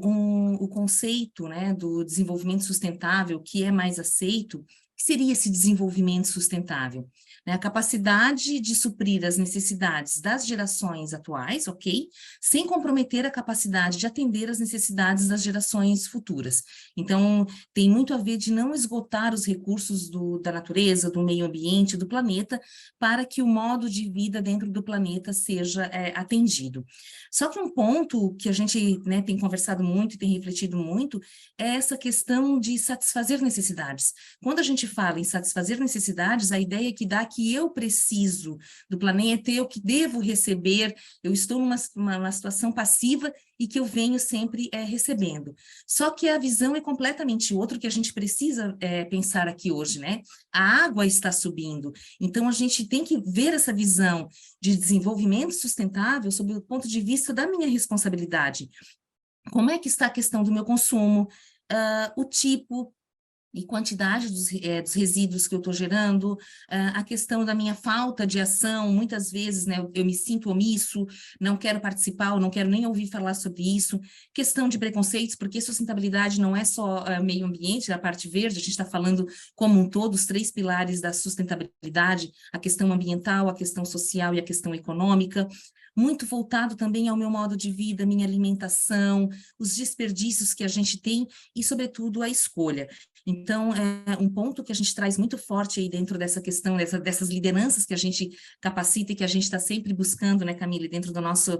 o conceito, né, do desenvolvimento sustentável, que é mais aceito. Que seria esse desenvolvimento sustentável? Né, a capacidade de suprir as necessidades das gerações atuais, ok? Sem comprometer a capacidade de atender às necessidades das gerações futuras. Então, tem muito a ver de não esgotar os recursos da natureza, do meio ambiente, do planeta, para que o modo de vida dentro do planeta seja atendido. Só que um ponto que a gente, né, tem conversado muito e tem refletido muito é essa questão de satisfazer necessidades. Quando a gente fala em satisfazer necessidades, a ideia que dá que eu preciso do planeta, eu que devo receber, eu estou numa situação passiva e que eu venho sempre recebendo. Só que a visão é completamente outra que a gente precisa pensar aqui hoje, né? A água está subindo, então a gente tem que ver essa visão de desenvolvimento sustentável sob o ponto de vista da minha responsabilidade. Como é que está a questão do meu consumo, o tipo e quantidade dos resíduos que eu estou gerando, a questão da minha falta de ação, muitas vezes, né, eu me sinto omisso, não quero participar, ou não quero nem ouvir falar sobre isso, questão de preconceitos, porque sustentabilidade não é só meio ambiente, da parte verde, a gente está falando como um todo, os 3 pilares da sustentabilidade, a questão ambiental, a questão social e a questão econômica, muito voltado também ao meu modo de vida, minha alimentação, os desperdícios que a gente tem e, sobretudo, a escolha. Então, é um ponto que a gente traz muito forte aí dentro dessa questão, dessas lideranças que a gente capacita e que a gente está sempre buscando, né, Camille, dentro da nossa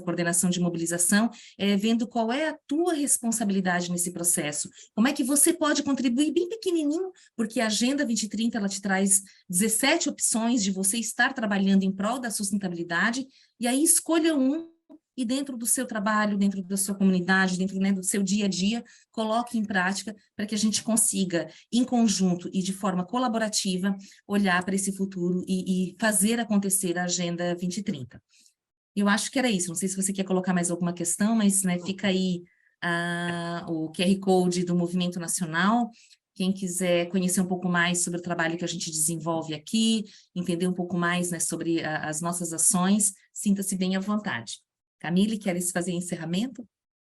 coordenação de mobilização, vendo qual é a tua responsabilidade nesse processo. Como é que você pode contribuir bem pequenininho, porque a Agenda 2030, ela te traz 17 opções de você estar trabalhando em prol da sustentabilidade, e aí escolha um, e dentro do seu trabalho, dentro da sua comunidade, dentro, né, do seu dia a dia, coloque em prática para que a gente consiga, em conjunto e de forma colaborativa, olhar para esse futuro e fazer acontecer a Agenda 2030. Eu acho que era isso. Não sei se você quer colocar mais alguma questão, mas, né, fica aí o QR Code do Movimento Nacional. Quem quiser conhecer um pouco mais sobre o trabalho que a gente desenvolve aqui, entender um pouco mais, né, sobre as nossas ações, sinta-se bem à vontade. Camille, queres fazer encerramento?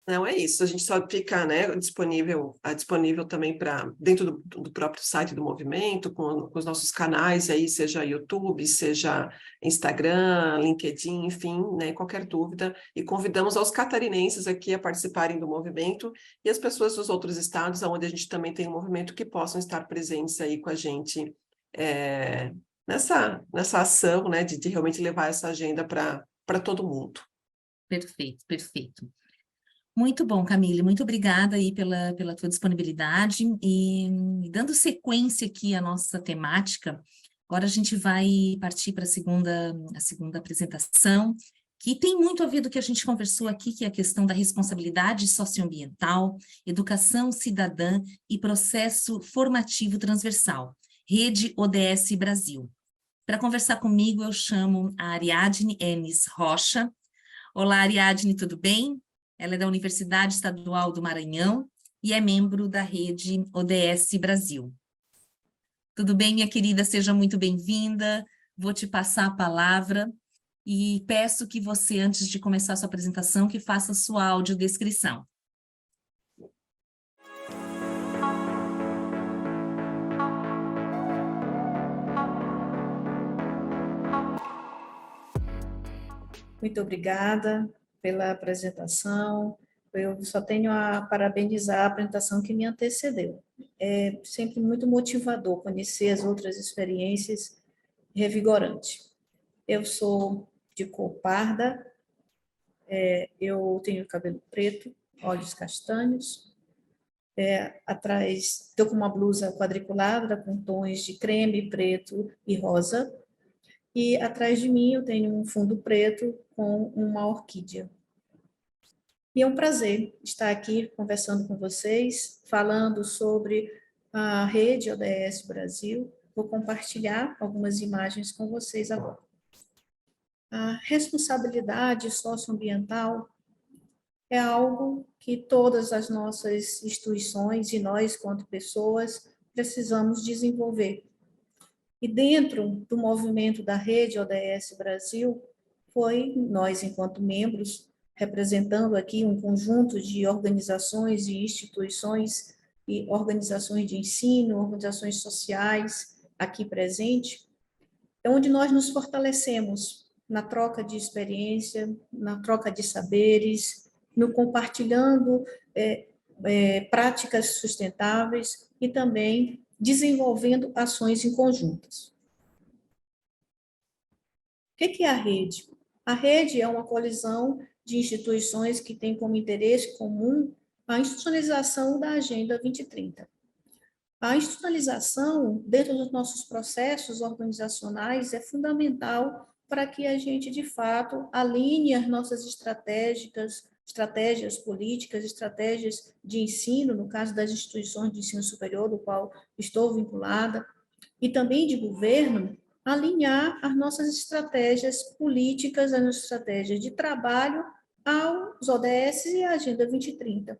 Não, é isso, a gente só fica, né, disponível também para dentro do próprio site do movimento, com os nossos canais aí, seja YouTube, seja Instagram, LinkedIn, enfim, né, qualquer dúvida, e convidamos aos catarinenses aqui a participarem do movimento e as pessoas dos outros estados, onde a gente também tem um movimento, que possam estar presentes aí com a gente nessa ação, né, de realmente levar essa agenda para todo mundo. Perfeito, perfeito. Muito bom, Camille, muito obrigada aí pela tua disponibilidade e dando sequência aqui à nossa temática, agora a gente vai partir para a segunda apresentação, que tem muito a ver do que a gente conversou aqui, que é a questão da responsabilidade socioambiental, educação cidadã e processo formativo transversal, Rede ODS Brasil. Para conversar comigo, eu chamo a Ariadne Enes Rocha. Olá, Ariadne, tudo bem? Ela é da Universidade Estadual do Maranhão e é membro da rede ODS Brasil. Tudo bem, minha querida? Seja muito bem-vinda. Vou te passar a palavra e peço que você, antes de começar a sua apresentação, que faça sua audiodescrição. Muito obrigada pela apresentação. Eu só tenho a parabenizar a apresentação que me antecedeu. É sempre muito motivador conhecer as outras experiências, revigorante. Eu sou de cor parda, eu tenho cabelo preto, olhos castanhos, atrás estou com uma blusa quadriculada com tons de creme, preto e rosa, e atrás de mim eu tenho um fundo preto com uma orquídea. E é um prazer estar aqui conversando com vocês, falando sobre a rede ODS Brasil. Vou compartilhar algumas imagens com vocês agora. A responsabilidade socioambiental é algo que todas as nossas instituições e nós, quanto pessoas, precisamos desenvolver. E dentro do movimento da Rede ODS Brasil, foi nós, enquanto membros, representando aqui um conjunto de organizações e instituições e organizações de ensino, organizações sociais aqui presente, é onde nós nos fortalecemos na troca de experiência, na troca de saberes, no compartilhando práticas sustentáveis e também desenvolvendo ações em conjuntas. O que é a rede? A rede é uma colisão de instituições que tem como interesse comum a institucionalização da Agenda 2030. A institucionalização, dentro dos nossos processos organizacionais, é fundamental para que a gente, de fato, alinhe as nossas estratégias políticas, estratégias de ensino, no caso das instituições de ensino superior, do qual estou vinculada, e também de governo, alinhar as nossas estratégias políticas, as nossas estratégias de trabalho aos ODS e à Agenda 2030.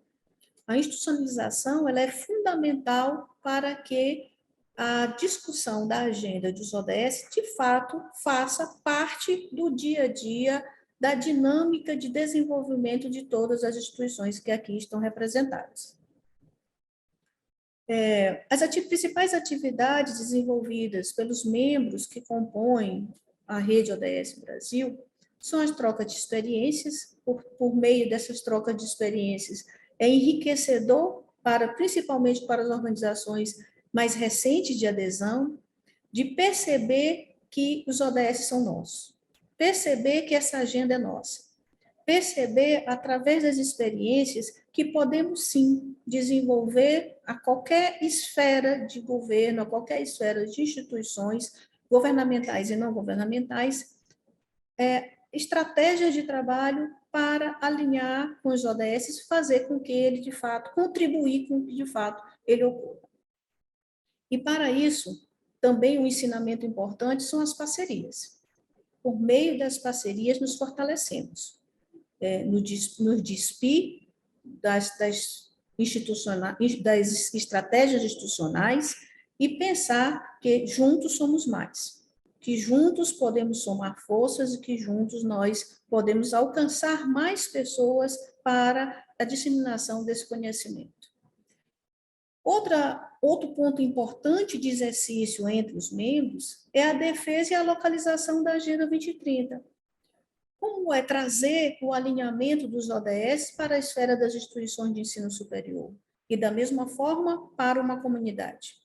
A institucionalização ela é fundamental para que a discussão da agenda dos ODS, de fato, faça parte do dia a dia, da dinâmica de desenvolvimento de todas as instituições que aqui estão representadas. As principais atividades desenvolvidas pelos membros que compõem a Rede ODS Brasil são as trocas de experiências. Por meio dessas trocas de experiências, é enriquecedor, principalmente para as organizações mais recentes de adesão, de perceber que os ODS são nossos, perceber que essa agenda é nossa, perceber, através das experiências, que podemos, sim, desenvolver a qualquer esfera de governo, a qualquer esfera de instituições governamentais e não governamentais, estratégias de trabalho para alinhar com os ODS, fazer com que ele, de fato, contribuir com que, de fato, ele ocorra. E, para isso, também um ensinamento importante são as parcerias. Por meio das parcerias, nos fortalecemos. Nos despir das estratégias institucionais e pensar que juntos somos mais, que juntos podemos somar forças e que juntos nós podemos alcançar mais pessoas para a disseminação desse conhecimento. Outro ponto importante de exercício entre os membros é a defesa e a localização da Agenda 2030. Como é trazer o alinhamento dos ODS para a esfera das instituições de ensino superior? E, da mesma forma, para uma comunidade.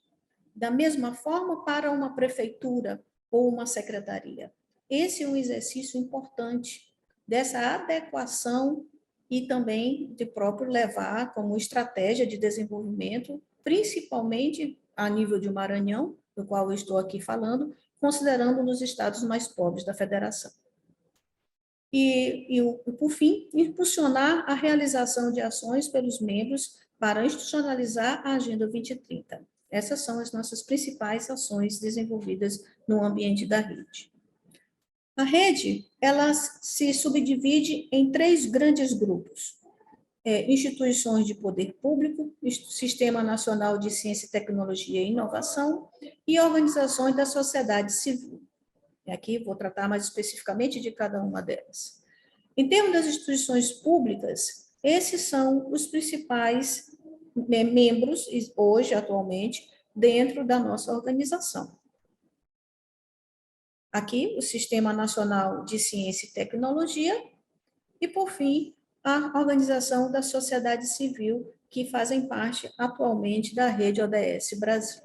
Da mesma forma, para uma prefeitura ou uma secretaria. Esse é um exercício importante dessa adequação e também de próprio levar como estratégia de desenvolvimento, principalmente a nível de Maranhão, do qual eu estou aqui falando, considerando um dos estados mais pobres da federação. E, por fim, impulsionar a realização de ações pelos membros para institucionalizar a Agenda 2030. Essas são as nossas principais ações desenvolvidas no ambiente da rede. A rede, ela se subdivide em 3 grandes grupos. Instituições de poder público, Sistema Nacional de Ciência, Tecnologia e Inovação e organizações da sociedade civil. E aqui vou tratar mais especificamente de cada uma delas. Em termos das instituições públicas, esses são os principais membros, hoje, atualmente, dentro da nossa organização. Aqui, o Sistema Nacional de Ciência e Tecnologia e, por fim, a organização da sociedade civil, que fazem parte atualmente da Rede ODS Brasil.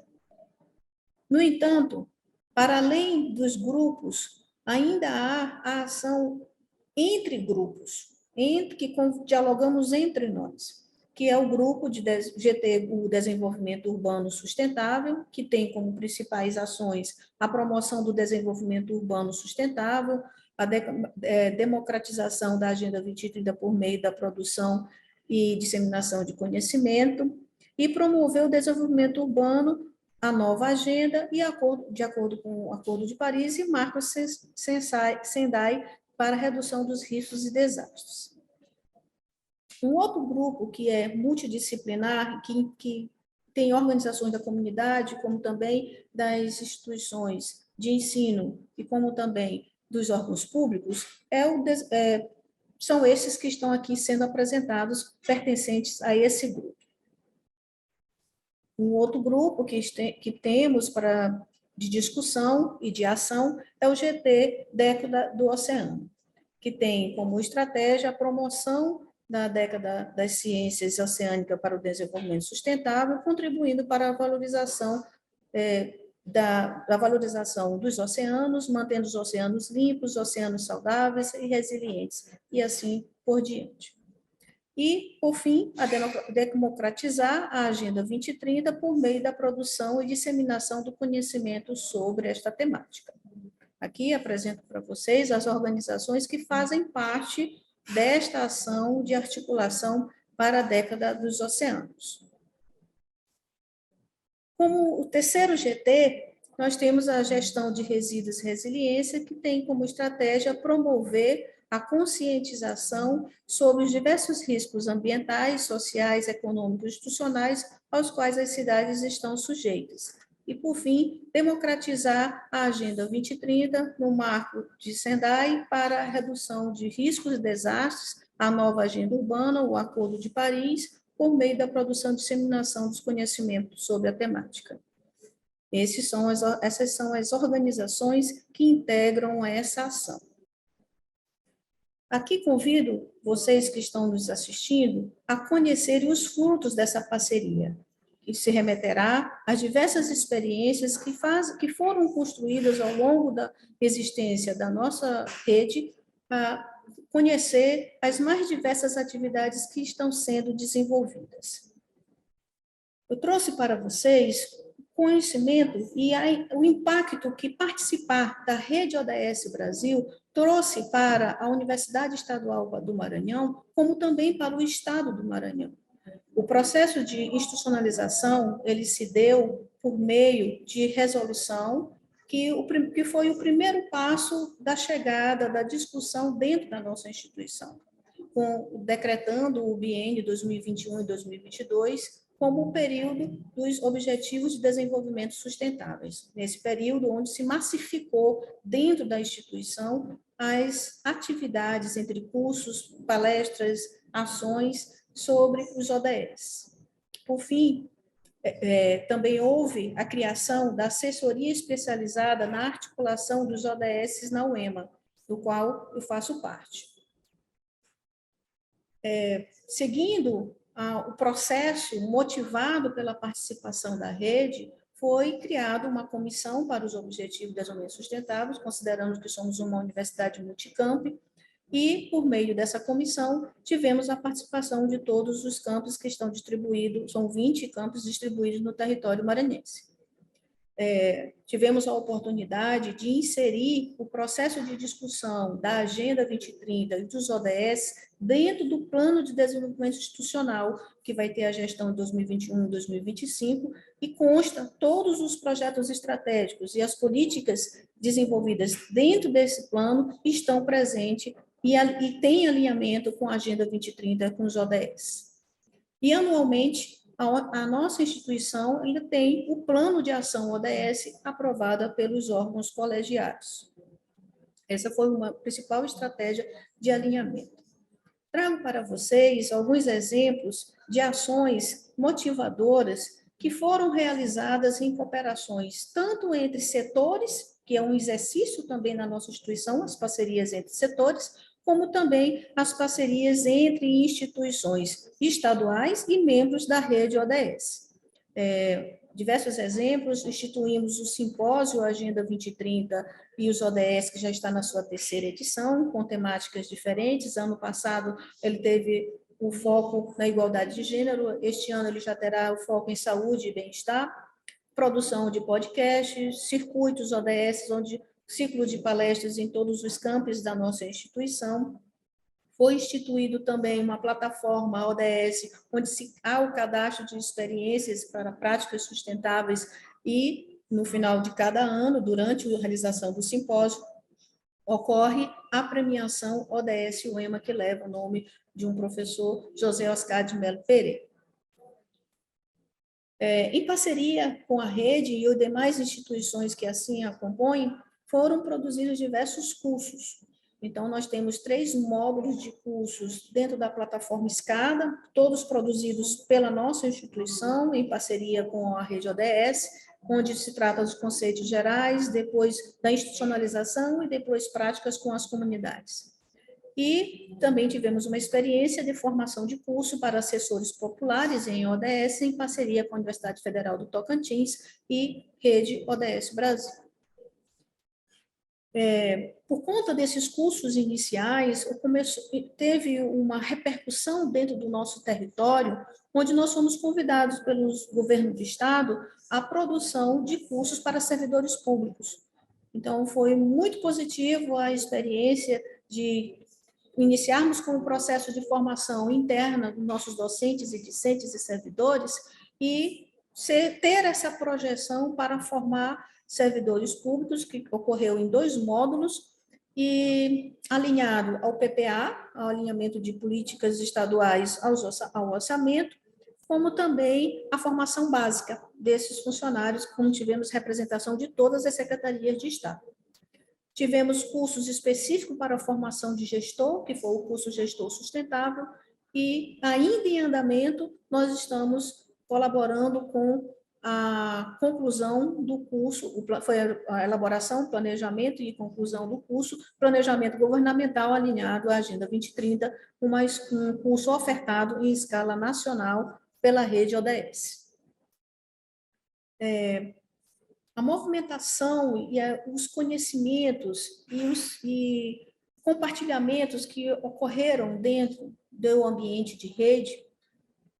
No entanto, para além dos grupos, ainda há a ação entre grupos, que dialogamos entre nós, que é o grupo de GT, Desenvolvimento Urbano Sustentável, que tem como principais ações a promoção do desenvolvimento urbano sustentável, a democratização da Agenda 2030 por meio da produção e disseminação de conhecimento, e promover o desenvolvimento urbano, a nova agenda e, de acordo com o Acordo de Paris, e marco Sendai para a redução dos riscos e desastres. Um outro grupo que é multidisciplinar, que tem organizações da comunidade, como também das instituições de ensino e como também dos órgãos públicos, são esses que estão aqui sendo apresentados, pertencentes a esse grupo. Um outro grupo que temos de discussão e de ação é o GT Década do Oceano, que tem como estratégia a promoção da década das ciências oceânicas para o desenvolvimento sustentável, contribuindo para a valorização da valorização dos oceanos, mantendo os oceanos limpos, oceanos saudáveis e resilientes, e assim por diante. E, por fim, a democratizar a Agenda 2030 por meio da produção e disseminação do conhecimento sobre esta temática. Aqui apresento para vocês as organizações que fazem parte desta ação de articulação para a década dos oceanos. Como o terceiro GT, nós temos a gestão de resíduos e resiliência, que tem como estratégia promover a conscientização sobre os diversos riscos ambientais, sociais, econômicos e institucionais aos quais as cidades estão sujeitas. E, por fim, democratizar a Agenda 2030 no marco de Sendai para a redução de riscos e desastres, a nova Agenda Urbana, o Acordo de Paris, por meio da produção e disseminação dos conhecimentos sobre a temática. Essas são as organizações que integram essa ação. Aqui convido vocês que estão nos assistindo a conhecerem os frutos dessa parceria, que se remeterá às diversas experiências que foram construídas ao longo da existência da nossa rede, a conhecer as mais diversas atividades que estão sendo desenvolvidas. Eu trouxe para vocês conhecimento e o impacto que participar da Rede ODS Brasil trouxe para a Universidade Estadual do Maranhão, como também para o Estado do Maranhão. O processo de institucionalização, ele se deu por meio de resolução, que foi o primeiro passo da chegada, da discussão dentro da nossa instituição, decretando o biênio 2021 e 2022 como o período dos Objetivos de Desenvolvimento Sustentáveis. Nesse período, onde se massificou dentro da instituição as atividades entre cursos, palestras, ações sobre os ODS. Por fim, também houve a criação da assessoria especializada na articulação dos ODS na UEMA, do qual eu faço parte. Seguindo o processo motivado pela participação da rede, foi criada uma comissão para os Objetivos de Desenvolvimento Sustentável, considerando que somos uma universidade multicamp, e, por meio dessa comissão, tivemos a participação de todos os campos que estão distribuídos, são 20 campos distribuídos no território maranhense. Tivemos a oportunidade de inserir o processo de discussão da Agenda 2030 e dos ODS dentro do Plano de Desenvolvimento Institucional, que vai ter a gestão de 2021 e 2025, e consta todos os projetos estratégicos e as políticas desenvolvidas dentro desse plano estão presentes e têm alinhamento com a Agenda 2030, com os ODS. E, anualmente, a nossa instituição ainda tem o plano de ação ODS aprovada pelos órgãos colegiados. Essa foi uma principal estratégia de alinhamento. Trago para vocês alguns exemplos de ações motivadoras que foram realizadas em cooperações, tanto entre setores, que é um exercício também na nossa instituição, as parcerias entre setores, como também as parcerias entre instituições estaduais e membros da rede ODS. Diversos exemplos, instituímos o simpósio Agenda 2030 e os ODS, que já está na sua terceira edição, com temáticas diferentes. Ano passado, ele teve o foco na igualdade de gênero, este ano ele já terá o foco em saúde e bem-estar, produção de podcasts, circuitos ODS, onde ciclo de palestras em todos os campos da nossa instituição. Foi instituído também uma plataforma ODS, onde há o cadastro de experiências para práticas sustentáveis e, no final de cada ano, durante a realização do simpósio, ocorre a premiação ODS UEMA, que leva o nome de um professor, José Oscar de Melo Pereira. Em parceria com a rede e as demais instituições que assim a compõem, foram produzidos diversos cursos. Então, nós temos 3 módulos de cursos dentro da plataforma Escada, todos produzidos pela nossa instituição, em parceria com a rede ODS, onde se trata dos conceitos gerais, depois da institucionalização e depois práticas com as comunidades. E também tivemos uma experiência de formação de curso para assessores populares em ODS, em parceria com a Universidade Federal do Tocantins e Rede ODS Brasil. Por conta desses cursos iniciais, teve uma repercussão dentro do nosso território, onde nós fomos convidados pelos governos do estado à produção de cursos para servidores públicos. Então, foi muito positivo a experiência de iniciarmos com o processo de formação interna dos nossos docentes e discentes e servidores e ter essa projeção para formar servidores públicos, que ocorreu em 2 módulos, e alinhado ao PPA, ao alinhamento de políticas estaduais ao orçamento, como também a formação básica desses funcionários, como tivemos representação de todas as secretarias de Estado. Tivemos cursos específicos para a formação de gestor, que foi o curso Gestor Sustentável, e ainda em andamento, nós estamos colaborando com a conclusão do curso, foi a elaboração, planejamento e conclusão do curso, planejamento governamental alinhado à Agenda 2030, um curso ofertado em escala nacional pela rede ODS. A movimentação e os conhecimentos e compartilhamentos que ocorreram dentro do ambiente de rede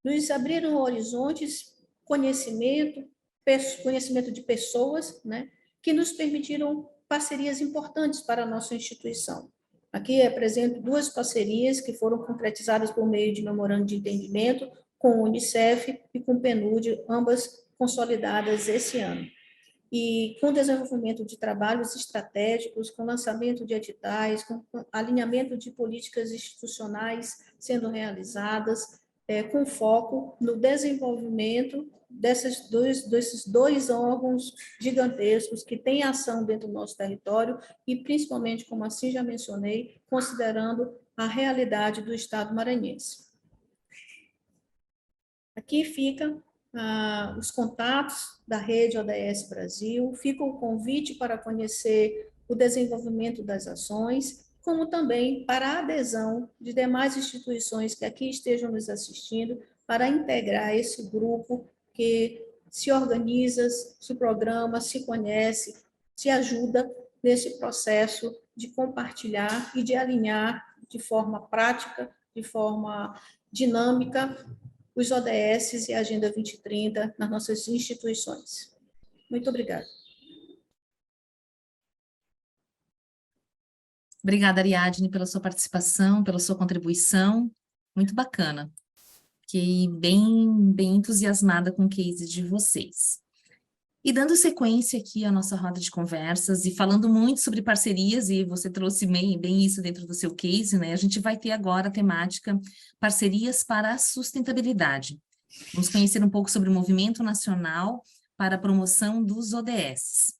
nos abriram horizontes, conhecimento de pessoas, né, que nos permitiram parcerias importantes para a nossa instituição. Aqui apresento 2 parcerias que foram concretizadas por meio de memorando de entendimento com o Unicef e com o PNUD, ambas consolidadas esse ano. E com desenvolvimento de trabalhos estratégicos, com lançamento de editais, com alinhamento de políticas institucionais sendo realizadas, com foco no desenvolvimento desses dois órgãos gigantescos que têm ação dentro do nosso território e, principalmente, como assim já mencionei, considerando a realidade do Estado maranhense. Aqui fica os contatos da rede ODS Brasil, fica o convite para conhecer o desenvolvimento das ações, como também para a adesão de demais instituições que aqui estejam nos assistindo, para integrar esse grupo que se organiza, se programa, se conhece, se ajuda nesse processo de compartilhar e de alinhar de forma prática, de forma dinâmica, os ODS e a Agenda 2030 nas nossas instituições. Muito obrigada. Obrigada, Ariadne, pela sua participação, pela sua contribuição. Muito bacana. Fiquei bem entusiasmada com o case de vocês. E dando sequência aqui à nossa roda de conversas e falando muito sobre parcerias, e você trouxe bem isso dentro do seu case, né? A gente vai ter agora a temática Parcerias para a Sustentabilidade. Vamos conhecer um pouco sobre o Movimento Nacional para a Promoção dos ODS.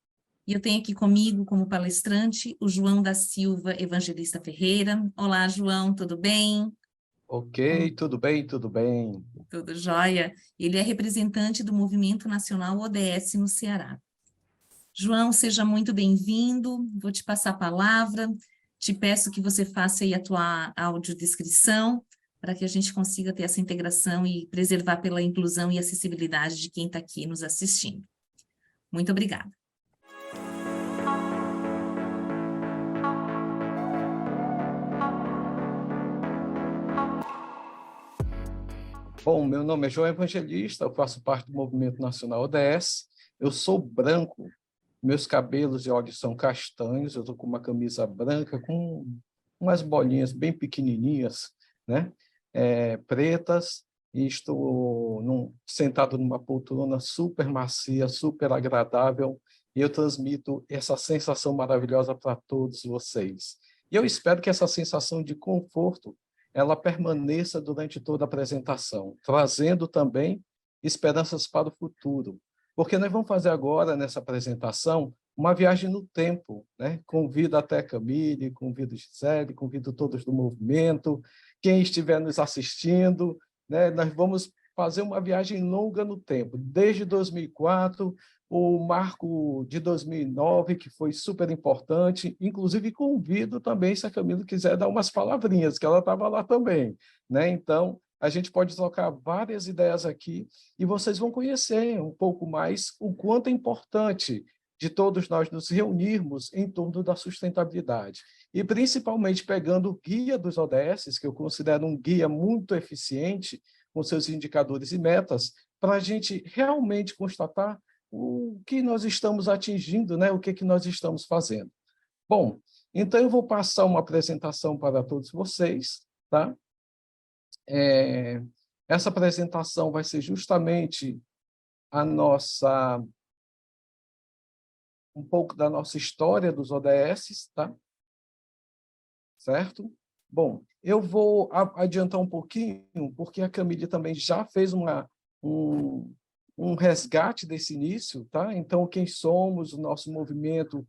E eu tenho aqui comigo, como palestrante, o João da Silva Evangelista Ferreira. Olá, João, tudo bem? Ok, tudo bem, tudo bem. Tudo jóia. Ele é representante do Movimento Nacional ODS no Ceará. João, seja muito bem-vindo. Vou te passar a palavra. Te peço que você faça aí a tua audiodescrição para que a gente consiga ter essa integração e preservar pela inclusão e acessibilidade de quem está aqui nos assistindo. Muito obrigada. Bom, meu nome é João Evangelista, eu faço parte do Movimento Nacional ODS. Eu sou branco, meus cabelos e olhos são castanhos, eu estou com uma camisa branca com umas bolinhas bem pequenininhas, né? Pretas, e estou sentado numa poltrona super macia, super agradável, e eu transmito essa sensação maravilhosa para todos vocês. E eu espero que essa sensação de conforto ela permaneça durante toda a apresentação, trazendo também Esperanças para o Futuro. Porque nós vamos fazer agora, nessa apresentação, uma viagem no tempo, né? Convido até Camille, convido Gisele, convido todos do movimento, quem estiver nos assistindo, né? Nós vamos fazer uma viagem longa no tempo, desde 2004, o marco de 2009, que foi super importante, inclusive convido também, se a Camila quiser dar umas palavrinhas, que ela estava lá também, né? Então, a gente pode trocar várias ideias aqui e vocês vão conhecer um pouco mais o quanto é importante de todos nós nos reunirmos em torno da sustentabilidade. E principalmente pegando o guia dos ODS, que eu considero um guia muito eficiente, com seus indicadores e metas, para a gente realmente constatar o que nós estamos atingindo, né? O que nós estamos fazendo. Bom, então eu vou passar uma apresentação para todos vocês, tá? Essa apresentação vai ser justamente um pouco da nossa história dos ODS, tá? Certo? Bom, eu vou adiantar um pouquinho, porque a Camille também já fez um resgate desse início, tá? Então, quem somos, o nosso movimento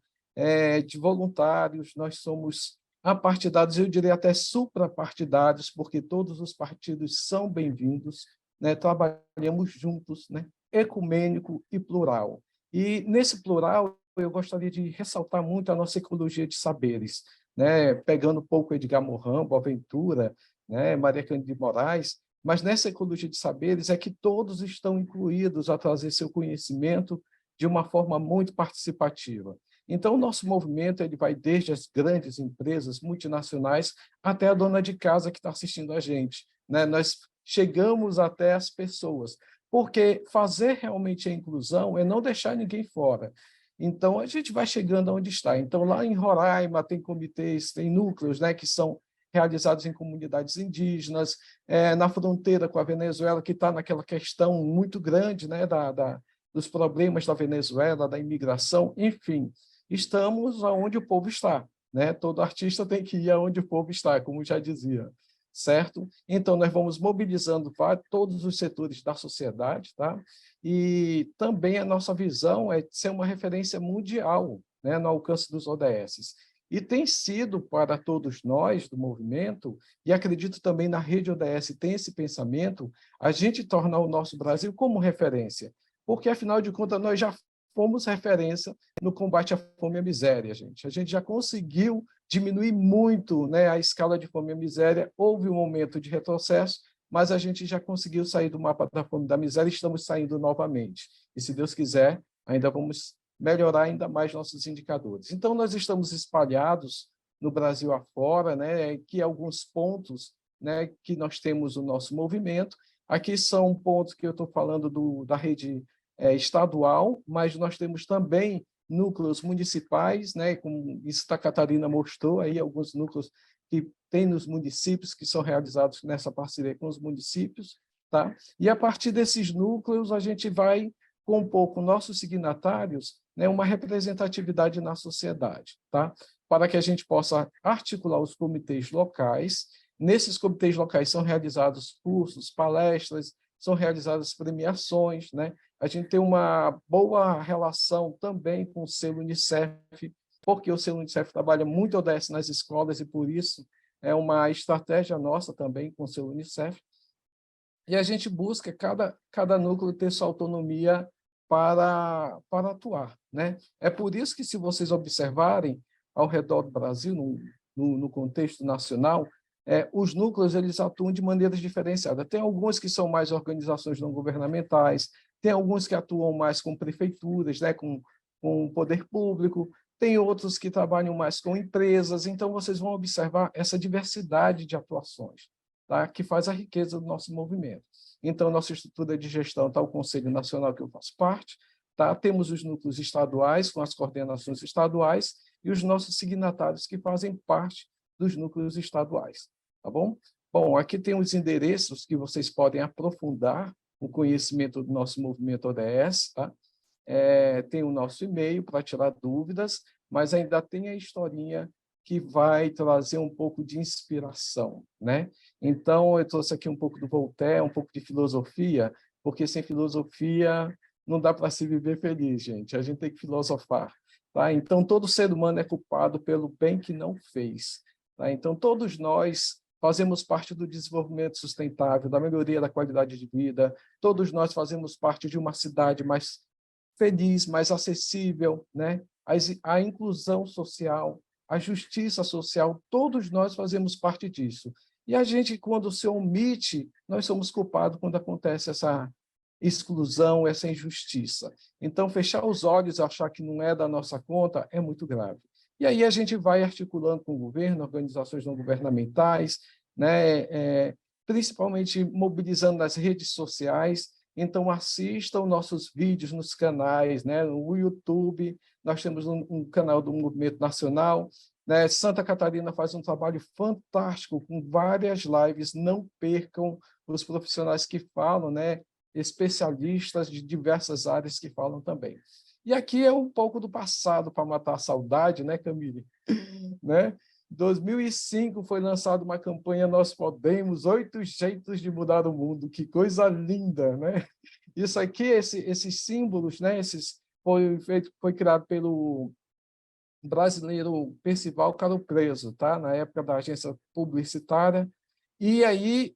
de voluntários, nós somos apartidários, eu diria até suprapartidários, porque todos os partidos são bem-vindos, né? Trabalhamos juntos, né? Ecumênico e plural. E, nesse plural, eu gostaria de ressaltar muito a nossa ecologia de saberes, né? Pegando um pouco Edgar Morin, Boaventura, né? Maria Cândida de Moraes, mas nessa ecologia de saberes é que todos estão incluídos a trazer seu conhecimento de uma forma muito participativa. Então, o nosso movimento ele vai desde as grandes empresas multinacionais até a dona de casa que está assistindo a gente, né? Nós chegamos até as pessoas, porque fazer realmente a inclusão é não deixar ninguém fora. Então, a gente vai chegando onde está. Então, lá em Roraima, tem comitês, tem núcleos, né, que são realizados em comunidades indígenas, na fronteira com a Venezuela, que está naquela questão muito grande, né, dos problemas da Venezuela, da imigração, enfim, estamos onde o povo está, né? Todo artista tem que ir aonde o povo está, como já dizia, certo? Então, nós vamos mobilizando para todos os setores da sociedade, tá? E também a nossa visão é ser uma referência mundial, né, no alcance dos ODS. E tem sido para todos nós do movimento, e acredito também na rede ODS tem esse pensamento, a gente tornar o nosso Brasil como referência, porque, afinal de contas, nós já fomos referência no combate à fome e à miséria, gente. A gente já conseguiu diminuir muito, né, a escala de fome e miséria, houve um momento de retrocesso, mas a gente já conseguiu sair do mapa da fome e da miséria e estamos saindo novamente. E, se Deus quiser, ainda vamos melhorar ainda mais nossos indicadores. Então, nós estamos espalhados no Brasil afora, né, que alguns pontos, né, que nós temos o nosso movimento. Aqui são pontos que eu estou falando da rede estadual, mas nós temos também núcleos municipais, né, como Santa Catarina mostrou, aí alguns núcleos que tem nos municípios, que são realizados nessa parceria com os municípios, tá? E a partir desses núcleos a gente vai compor com nossos signatários, né, uma representatividade na sociedade, tá? Para que a gente possa articular os comitês locais. Nesses comitês locais são realizados cursos, palestras, são realizadas premiações, né? A gente tem uma boa relação também com o selo Unicef, porque o selo Unicef trabalha muito ODS nas escolas e, por isso, é uma estratégia nossa também com o selo Unicef. E a gente busca cada núcleo ter sua autonomia para atuar, né? É por isso que, se vocês observarem ao redor do Brasil, no contexto nacional, os núcleos eles atuam de maneiras diferenciadas. Tem alguns que são mais organizações não governamentais, tem alguns que atuam mais com prefeituras, né, com o poder público, tem outros que trabalham mais com empresas. Então, vocês vão observar essa diversidade de atuações, tá, que faz a riqueza do nosso movimento. Então, nossa estrutura de gestão está o Conselho Nacional, que eu faço parte, tá? Temos os núcleos estaduais, com as coordenações estaduais, e os nossos signatários, que fazem parte dos núcleos estaduais. Tá bom? Bom, aqui tem os endereços que vocês podem aprofundar o conhecimento do nosso movimento ODS, tá? Tem o nosso e-mail para tirar dúvidas, mas ainda tem a historinha que vai trazer um pouco de inspiração, né? Então, eu trouxe aqui um pouco do Voltaire, um pouco de filosofia, porque sem filosofia não dá para se viver feliz, gente. A gente tem que filosofar. Tá? Então, todo ser humano é culpado pelo bem que não fez. Tá? Então, todos nós fazemos parte do desenvolvimento sustentável, da melhoria da qualidade de vida, todos nós fazemos parte de uma cidade mais feliz, mais acessível, né? A inclusão social, a justiça social, todos nós fazemos parte disso. E a gente, quando se omite, nós somos culpados quando acontece essa exclusão, essa injustiça. Então, fechar os olhos e achar que não é da nossa conta é muito grave. E aí a gente vai articulando com o governo, organizações não governamentais, né, principalmente mobilizando nas redes sociais. Então, assistam nossos vídeos nos canais, né, no YouTube, nós temos um canal do Movimento Nacional, né, Santa Catarina faz um trabalho fantástico com várias lives, não percam os profissionais que falam, né, especialistas de diversas áreas que falam também. E aqui é um pouco do passado para matar a saudade, né, Camille? Né? Em 2005 foi lançada uma campanha Nós Podemos, 8 jeitos de mudar o mundo. Que coisa linda, né? Isso aqui, esses símbolos, né? Foi criado pelo brasileiro Percival Caro Preso, tá? Na época da agência publicitária. E aí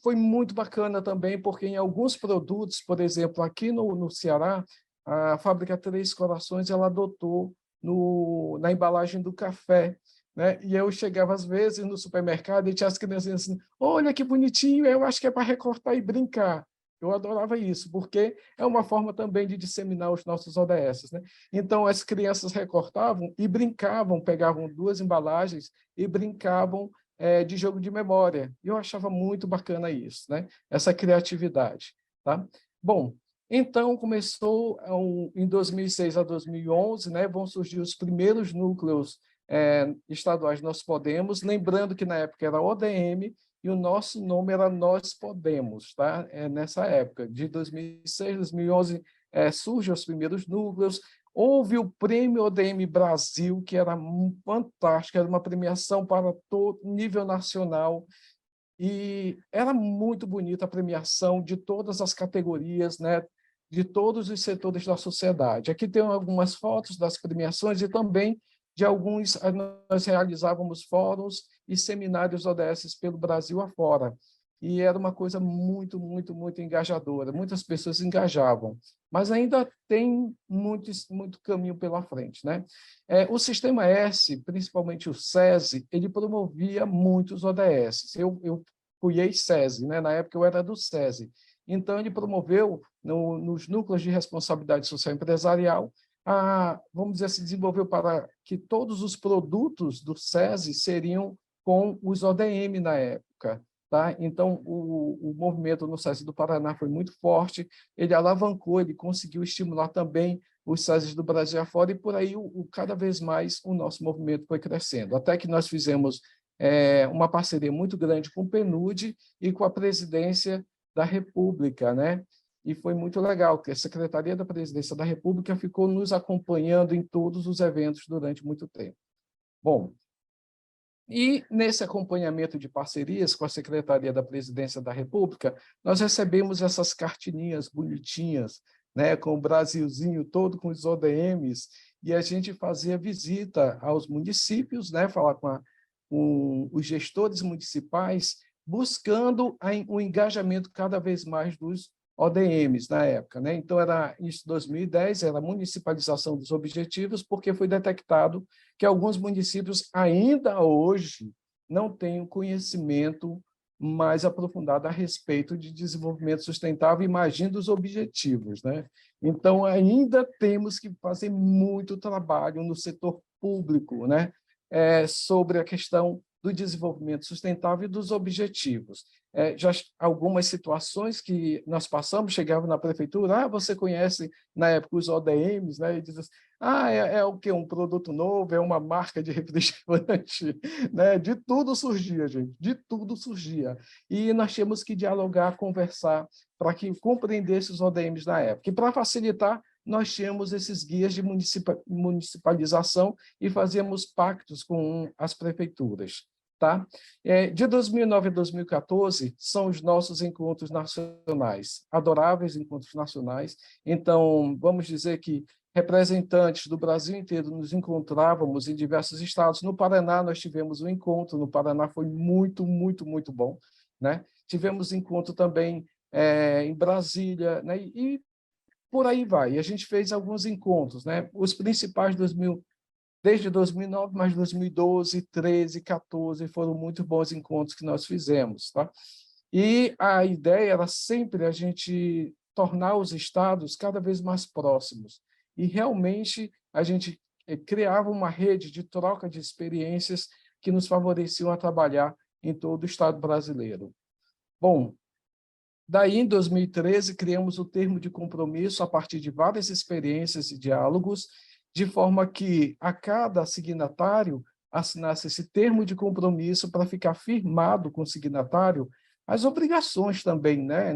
foi muito bacana também, porque em alguns produtos, por exemplo, aqui no Ceará, a fábrica Três Corações ela adotou na embalagem do café, né? E eu chegava às vezes no supermercado e tinha as crianças assim, olha que bonitinho, eu acho que é para recortar e brincar. Eu adorava isso, porque é uma forma também de disseminar os nossos ODS, né? Então, as crianças recortavam e brincavam, pegavam 2 embalagens e brincavam de jogo de memória. E eu achava muito bacana isso, né? Essa criatividade. Tá? Bom, então começou em 2006 a 2011, né? Vão surgir os primeiros núcleos estaduais Nós Podemos, lembrando que na época era ODM e o nosso nome era Nós Podemos, tá? Nessa época, de 2006 a 2011, surgem os primeiros núcleos. Houve o Prêmio ODM Brasil, que era fantástico, era uma premiação para todo nível nacional, e era muito bonita a premiação de todas as categorias, né, de todos os setores da sociedade. Aqui tem algumas fotos das premiações e também de alguns, nós realizávamos fóruns e seminários ODS pelo Brasil afora. E era uma coisa muito, muito, muito engajadora. Muitas pessoas engajavam, mas ainda tem muito caminho pela frente, né? O Sistema S, principalmente o SESI, ele promovia muitos ODS. Eu fui ex-SESI, né? Na época eu era do SESI. Então, ele promoveu, nos núcleos de responsabilidade social empresarial, vamos dizer assim, desenvolveu para que todos os produtos do SESI seriam com os ODM na época. Tá? Então, o movimento no SESI do Paraná foi muito forte, ele alavancou, ele conseguiu estimular também os SESIs do Brasil afora, e por aí, cada vez mais, o nosso movimento foi crescendo, até que nós fizemos uma parceria muito grande com o PNUD e com a Presidência da República, né? E foi muito legal, que a Secretaria da Presidência da República ficou nos acompanhando em todos os eventos durante muito tempo. Bom, e nesse acompanhamento de parcerias com a Secretaria da Presidência da República, nós recebemos essas cartininhas bonitinhas, né, com o Brasilzinho todo, com os ODMs, e a gente fazia visita aos municípios, né, falar com os gestores municipais, buscando o engajamento cada vez mais dos ODMs na época, né? Então, isso em 2010, era a municipalização dos objetivos, porque foi detectado que alguns municípios ainda hoje não têm um conhecimento mais aprofundado a respeito de desenvolvimento sustentável, imagina os objetivos, né? Então, ainda temos que fazer muito trabalho no setor público, né? Sobre a questão do desenvolvimento sustentável e dos objetivos. Já algumas situações que nós passamos, chegavam na prefeitura, você conhece, na época, os ODMs, né? E diz assim, é o quê? Um produto novo, é uma marca de refrigerante, né? De tudo surgia, gente, de tudo surgia. E nós tínhamos que dialogar, conversar, para que compreendesse os ODMs da época. E para facilitar, nós tínhamos esses guias de municipalização e fazíamos pactos com as prefeituras. tá? De 2009 a 2014 são os nossos encontros nacionais, adoráveis encontros nacionais. Então, vamos dizer que representantes do Brasil inteiro nos encontrávamos em diversos estados. No Paraná, nós tivemos um encontro, no Paraná foi muito, muito, muito bom, né? Tivemos encontro também em Brasília, né? E por aí vai. E a gente fez alguns encontros, né? Os principais desde 2009, mas 2012, 13, 14 foram muito bons encontros que nós fizemos, tá? E a ideia era sempre a gente tornar os estados cada vez mais próximos. E realmente a gente criava uma rede de troca de experiências que nos favoreciam a trabalhar em todo o estado brasileiro. Bom, daí, em 2013, criamos o termo de compromisso a partir de várias experiências e diálogos, de forma que a cada signatário assinasse esse termo de compromisso para ficar firmado com o signatário as obrigações também, né?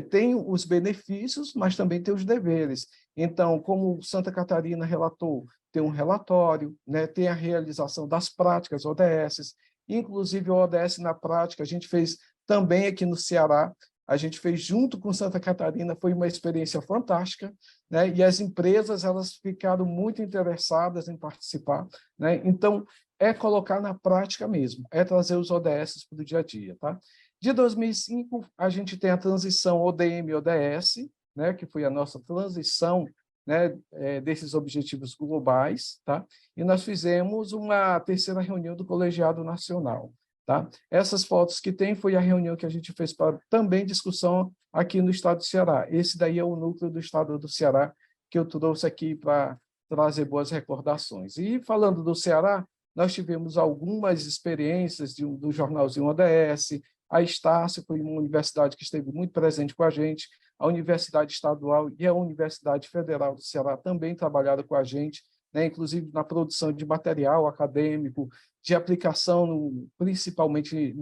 Tem os benefícios, mas também tem os deveres. Então, como Santa Catarina relatou, tem um relatório, né? Tem a realização das práticas ODS, inclusive o ODS na prática, a gente fez também aqui no Ceará, a gente fez junto com Santa Catarina, foi uma experiência fantástica, né? E as empresas elas ficaram muito interessadas em participar, né? Então, é colocar na prática mesmo, é trazer os ODS para o dia a dia. Tá? De 2005, a gente tem a transição ODM-ODS, né? Que foi a nossa transição, né? Desses objetivos globais, tá? E nós fizemos uma terceira reunião do Colegiado Nacional. Tá? Essas fotos que tem foi a reunião que a gente fez para também discussão aqui no estado do Ceará. Esse daí é o núcleo do estado do Ceará que eu trouxe aqui para trazer boas recordações. E falando do Ceará, nós tivemos algumas experiências do jornalzinho ODS, a Estácio foi uma universidade que esteve muito presente com a gente, a Universidade Estadual e a Universidade Federal do Ceará também trabalharam com a gente, né, inclusive na produção de material acadêmico, de aplicação, principalmente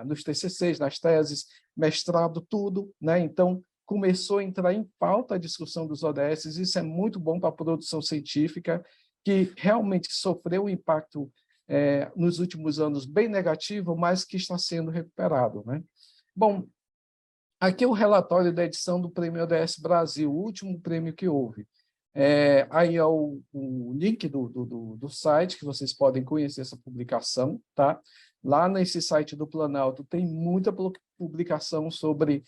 nos TCCs, nas teses, mestrado, tudo, né? Então, começou a entrar em pauta a discussão dos ODS, isso é muito bom para a produção científica, que realmente sofreu um impacto nos últimos anos bem negativo, mas que está sendo recuperado, né? Bom, aqui é o relatório da edição do Prêmio ODS Brasil, o último prêmio que houve. Aí é o link do site, que vocês podem conhecer essa publicação, tá? Lá nesse site do Planalto tem muita publicação sobre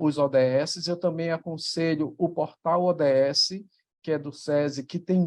os ODS. Eu também aconselho o portal ODS, que é do SESI, que tem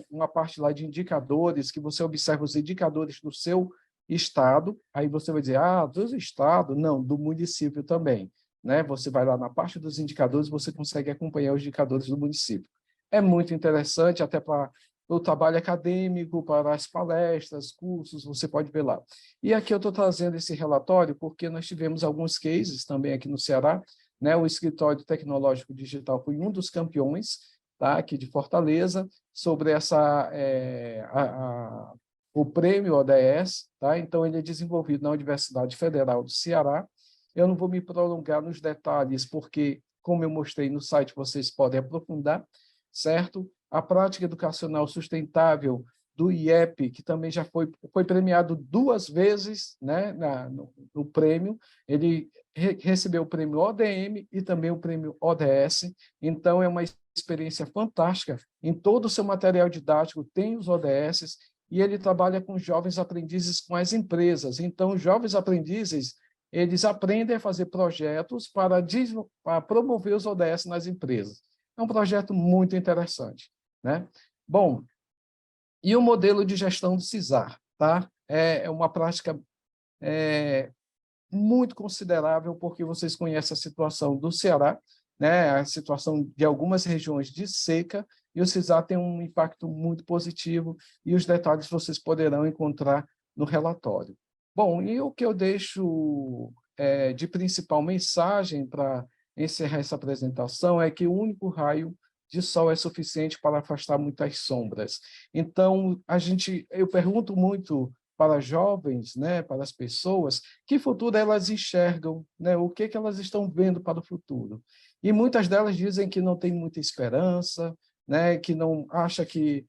uma parte lá de indicadores, que você observa os indicadores do seu estado, aí você vai dizer, do estado? Não, do município também. Né? Você vai lá na parte dos indicadores, você consegue acompanhar os indicadores do município. É muito interessante, até para o trabalho acadêmico, para as palestras, cursos, você pode ver lá. E aqui eu estou trazendo esse relatório porque nós tivemos alguns cases também aqui no Ceará, né? O Escritório Tecnológico Digital foi um dos campeões, tá? Aqui de Fortaleza, sobre o prêmio ODS, tá? Então, ele é desenvolvido na Universidade Federal do Ceará. Eu não vou me prolongar nos detalhes, porque, como eu mostrei no site, vocês podem aprofundar, certo? A prática educacional sustentável do IEP, que também já foi premiado 2 vezes, né, no prêmio, ele recebeu o prêmio ODM e também o prêmio ODS, então é uma experiência fantástica. Em todo o seu material didático tem os ODS, e ele trabalha com jovens aprendizes com as empresas. Então, os jovens aprendizes eles aprendem a fazer projetos para promover os ODS nas empresas. É um projeto muito interessante, né? Bom, e o modelo de gestão do CISAR, tá? É uma prática muito considerável, porque vocês conhecem a situação do Ceará, né? A situação de algumas regiões de seca, e o CISAR tem um impacto muito positivo, e os detalhes vocês poderão encontrar no relatório. Bom, e o que eu deixo de principal mensagem para encerrar essa apresentação é que o único raio de sol é suficiente para afastar muitas sombras. Então, eu pergunto muito para jovens, né, para as pessoas, que futuro elas enxergam, né, o que elas estão vendo para o futuro. E muitas delas dizem que não tem muita esperança, né, que não acha que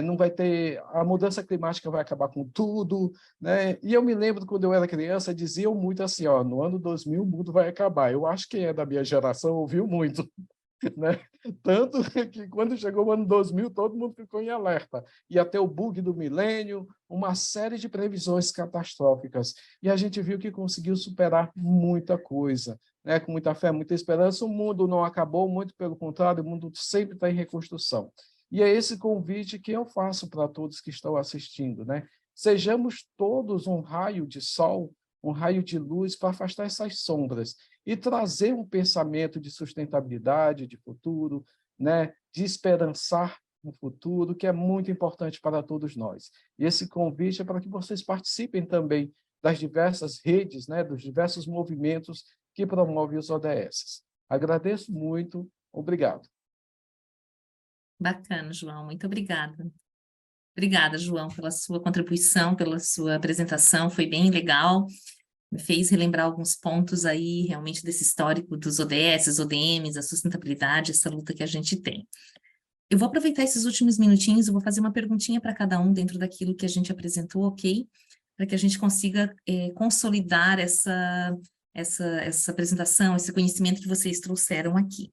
não vai ter, a mudança climática vai acabar com tudo, né? E eu me lembro, quando eu era criança, diziam muito assim, ó, no ano 2000 o mundo vai acabar. Eu acho que quem é da minha geração ouviu muito, né? Tanto que quando chegou o ano 2000, todo mundo ficou em alerta. Ia ter o bug do milênio, uma série de previsões catastróficas. E a gente viu que conseguiu superar muita coisa, né? Com muita fé, muita esperança. O mundo não acabou, muito pelo contrário, o mundo sempre está em reconstrução. E é esse convite que eu faço para todos que estão assistindo, né? Sejamos todos um raio de sol, um raio de luz para afastar essas sombras e trazer um pensamento de sustentabilidade, de futuro, né? De esperançar no futuro, que é muito importante para todos nós. E esse convite é para que vocês participem também das diversas redes, né? Dos diversos movimentos que promovem os ODS. Agradeço muito, obrigado. Bacana, João, muito obrigada. Obrigada, João, pela sua contribuição, pela sua apresentação, foi bem legal, me fez relembrar alguns pontos aí, realmente, desse histórico dos ODS, ODMs, a sustentabilidade, essa luta que a gente tem. Eu vou aproveitar esses últimos minutinhos, eu vou fazer uma perguntinha para cada um dentro daquilo que a gente apresentou, ok? Para que a gente consiga consolidar essa apresentação, esse conhecimento que vocês trouxeram aqui.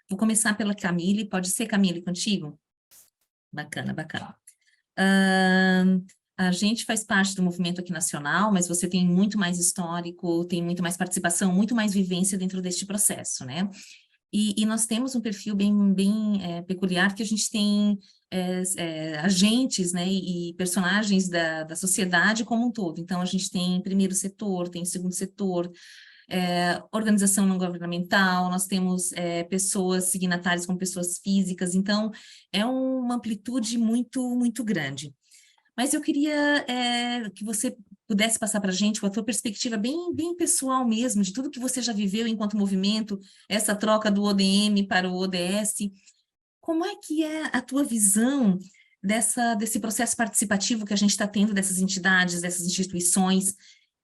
Vou começar pela Camille, pode ser, Camille, contigo? Bacana, bacana. A gente faz parte do movimento aqui nacional, mas você tem muito mais histórico, tem muito mais participação, muito mais vivência dentro deste processo, né? E nós temos um perfil bem peculiar, que a gente tem agentes, né, e personagens da sociedade como um todo. Então, a gente tem primeiro setor, tem segundo setor, organização não governamental, nós temos pessoas signatárias como pessoas físicas, então é uma amplitude muito, muito grande. Mas eu queria que você pudesse passar para a gente a tua perspectiva bem pessoal mesmo, de tudo que você já viveu enquanto movimento, essa troca do ODM para o ODS. Como é que é a tua visão desse processo participativo que a gente está tendo dessas entidades, dessas instituições?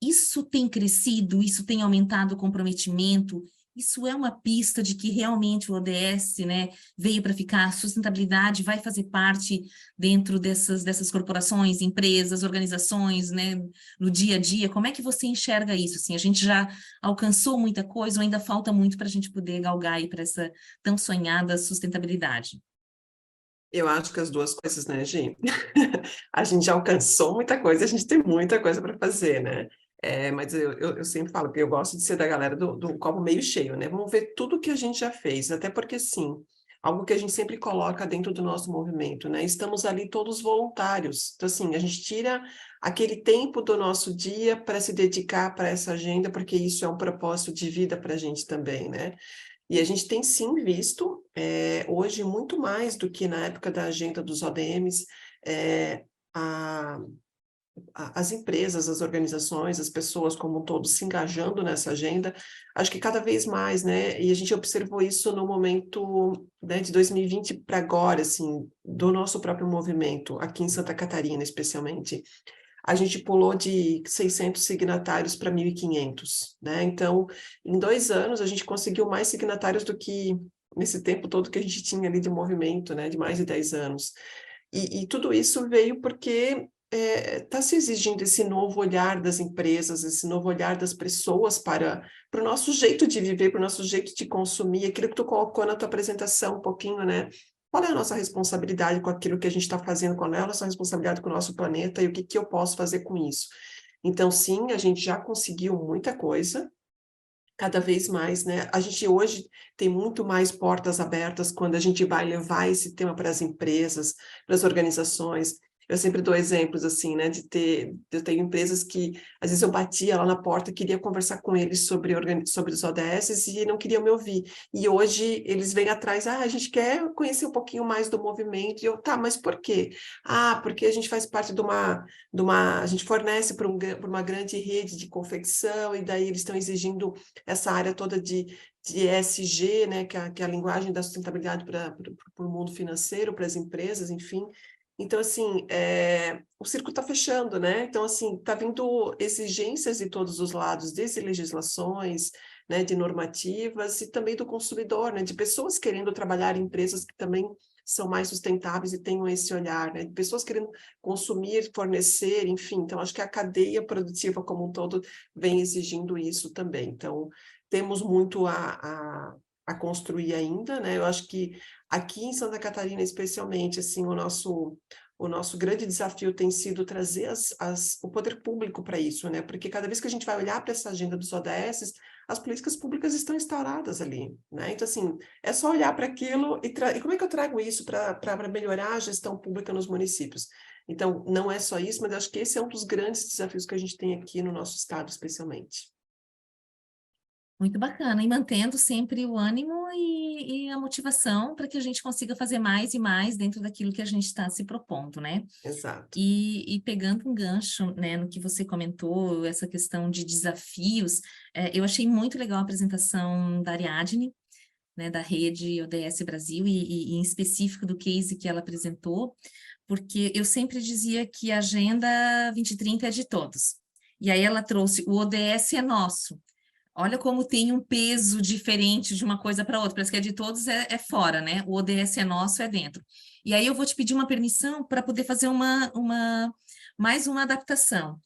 Isso tem crescido, isso tem aumentado o comprometimento, isso é uma pista de que realmente o ODS, né, veio para ficar, a sustentabilidade vai fazer parte dentro dessas corporações, empresas, organizações, né, no dia a dia. Como é que você enxerga isso? Assim, a gente já alcançou muita coisa ou ainda falta muito para a gente poder galgar aí para essa tão sonhada sustentabilidade? Eu acho que as duas coisas, né, Gi? A gente já alcançou muita coisa, a gente tem muita coisa para fazer, né? Mas eu sempre falo que eu gosto de ser da galera do copo meio cheio, né? Vamos ver tudo que a gente já fez, até porque, sim, algo que a gente sempre coloca dentro do nosso movimento, né? Estamos ali todos voluntários. Então, assim, a gente tira aquele tempo do nosso dia para se dedicar para essa agenda, porque isso é um propósito de vida para a gente também, né? E a gente tem, sim, visto, hoje, muito mais do que na época da agenda dos ODMs, as empresas, as organizações, as pessoas como um todo se engajando nessa agenda, acho que cada vez mais, né, e a gente observou isso no momento, né, de 2020 para agora, assim, do nosso próprio movimento, aqui em Santa Catarina, especialmente, a gente pulou de 600 signatários para 1.500, né, então, em 2 anos, a gente conseguiu mais signatários do que nesse tempo todo que a gente tinha ali de movimento, né, de mais de 10 anos, e tudo isso veio porque está se exigindo esse novo olhar das empresas, esse novo olhar das pessoas para o nosso jeito de viver, para o nosso jeito de consumir, aquilo que tu colocou na tua apresentação um pouquinho, né? Qual é a nossa responsabilidade com aquilo que a gente está fazendo, qual é a nossa responsabilidade com o nosso planeta e o que eu posso fazer com isso? Então, sim, a gente já conseguiu muita coisa, cada vez mais, né? A gente hoje tem muito mais portas abertas quando a gente vai levar esse tema para as empresas, para as organizações. Eu sempre dou exemplos, assim, né, eu tenho empresas que, às vezes eu batia lá na porta, queria conversar com eles sobre os ODS e não queriam me ouvir. E hoje eles vêm atrás, a gente quer conhecer um pouquinho mais do movimento. E eu, tá, mas por quê? Porque a gente faz parte de uma a gente fornece para uma grande rede de confecção, e daí eles estão exigindo essa área toda de ESG, né, que é a linguagem da sustentabilidade para o mundo financeiro, para as empresas, enfim. Então, assim, o circo está fechando, né? Então, assim, está vindo exigências de todos os lados, desde legislações, né, de normativas e também do consumidor, né, de pessoas querendo trabalhar em empresas que também são mais sustentáveis e tenham esse olhar, né? Pessoas querendo consumir, fornecer, enfim. Então, acho que a cadeia produtiva como um todo vem exigindo isso também. Então, temos muito a construir ainda, né? Eu acho que aqui em Santa Catarina, especialmente, assim, o nosso grande desafio tem sido trazer o poder público para isso, né? Porque cada vez que a gente vai olhar para essa agenda dos ODS, as políticas públicas estão instauradas ali, né? Então, assim, é só olhar para aquilo e como é que eu trago isso para melhorar a gestão pública nos municípios? Então, não é só isso, mas acho que esse é um dos grandes desafios que a gente tem aqui no nosso estado, especialmente. Muito bacana, e mantendo sempre o ânimo e a motivação para que a gente consiga fazer mais e mais dentro daquilo que a gente está se propondo, né? Exato. E pegando um gancho, né, no que você comentou, essa questão de desafios, eu achei muito legal a apresentação da Ariadne, né, da rede ODS Brasil, e em específico do case que ela apresentou, porque eu sempre dizia que a Agenda 2030 é de todos. E aí ela trouxe, o ODS é nosso. Olha como tem um peso diferente de uma coisa para outra. Parece que é de todos, é fora, né? O ODS é nosso, é dentro. E aí eu vou te pedir uma permissão para poder fazer mais uma adaptação.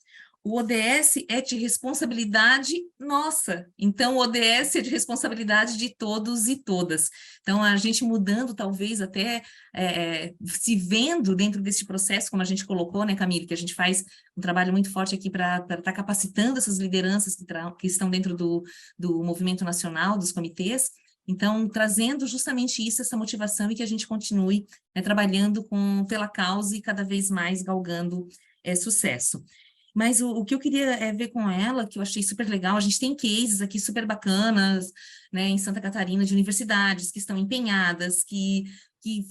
O ODS é de responsabilidade nossa, então o ODS é de responsabilidade de todos e todas. Então, a gente mudando, talvez até se vendo dentro desse processo, como a gente colocou, né, Camille, que a gente faz um trabalho muito forte aqui para estar capacitando essas lideranças que estão dentro do movimento nacional, dos comitês. Então, trazendo justamente isso, essa motivação, e que a gente continue, né, trabalhando pela causa e cada vez mais galgando sucesso. Mas o que eu queria ver com ela, que eu achei super legal, a gente tem cases aqui super bacanas, né, em Santa Catarina, de universidades que estão empenhadas, que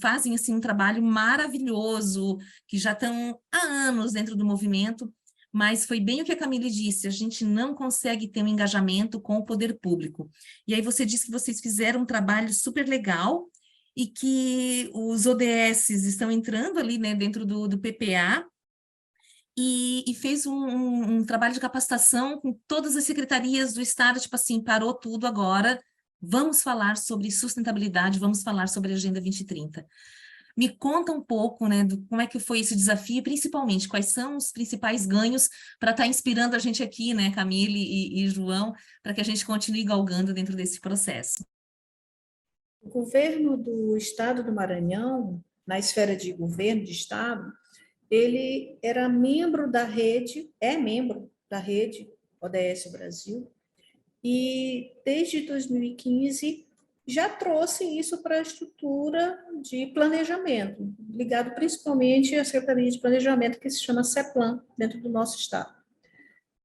fazem assim, um trabalho maravilhoso, que já estão há anos dentro do movimento, mas foi bem o que a Camille disse, a gente não consegue ter um engajamento com o poder público. E aí você disse que vocês fizeram um trabalho super legal, e que os ODS estão entrando ali, né, dentro do PPA, e fez um trabalho de capacitação com todas as secretarias do Estado, tipo assim, parou tudo agora, vamos falar sobre sustentabilidade, vamos falar sobre a Agenda 2030. Me conta um pouco, né, como é que foi esse desafio, e principalmente, quais são os principais ganhos para estar inspirando a gente aqui, né, Camille e João, para que a gente continue galgando dentro desse processo. O governo do Estado do Maranhão, na esfera de governo de Estado, ele era membro da rede, é membro da rede ODS Brasil, e desde 2015 já trouxe isso para a estrutura de planejamento, ligado principalmente à Secretaria de Planejamento, que se chama CEPLAN, dentro do nosso estado.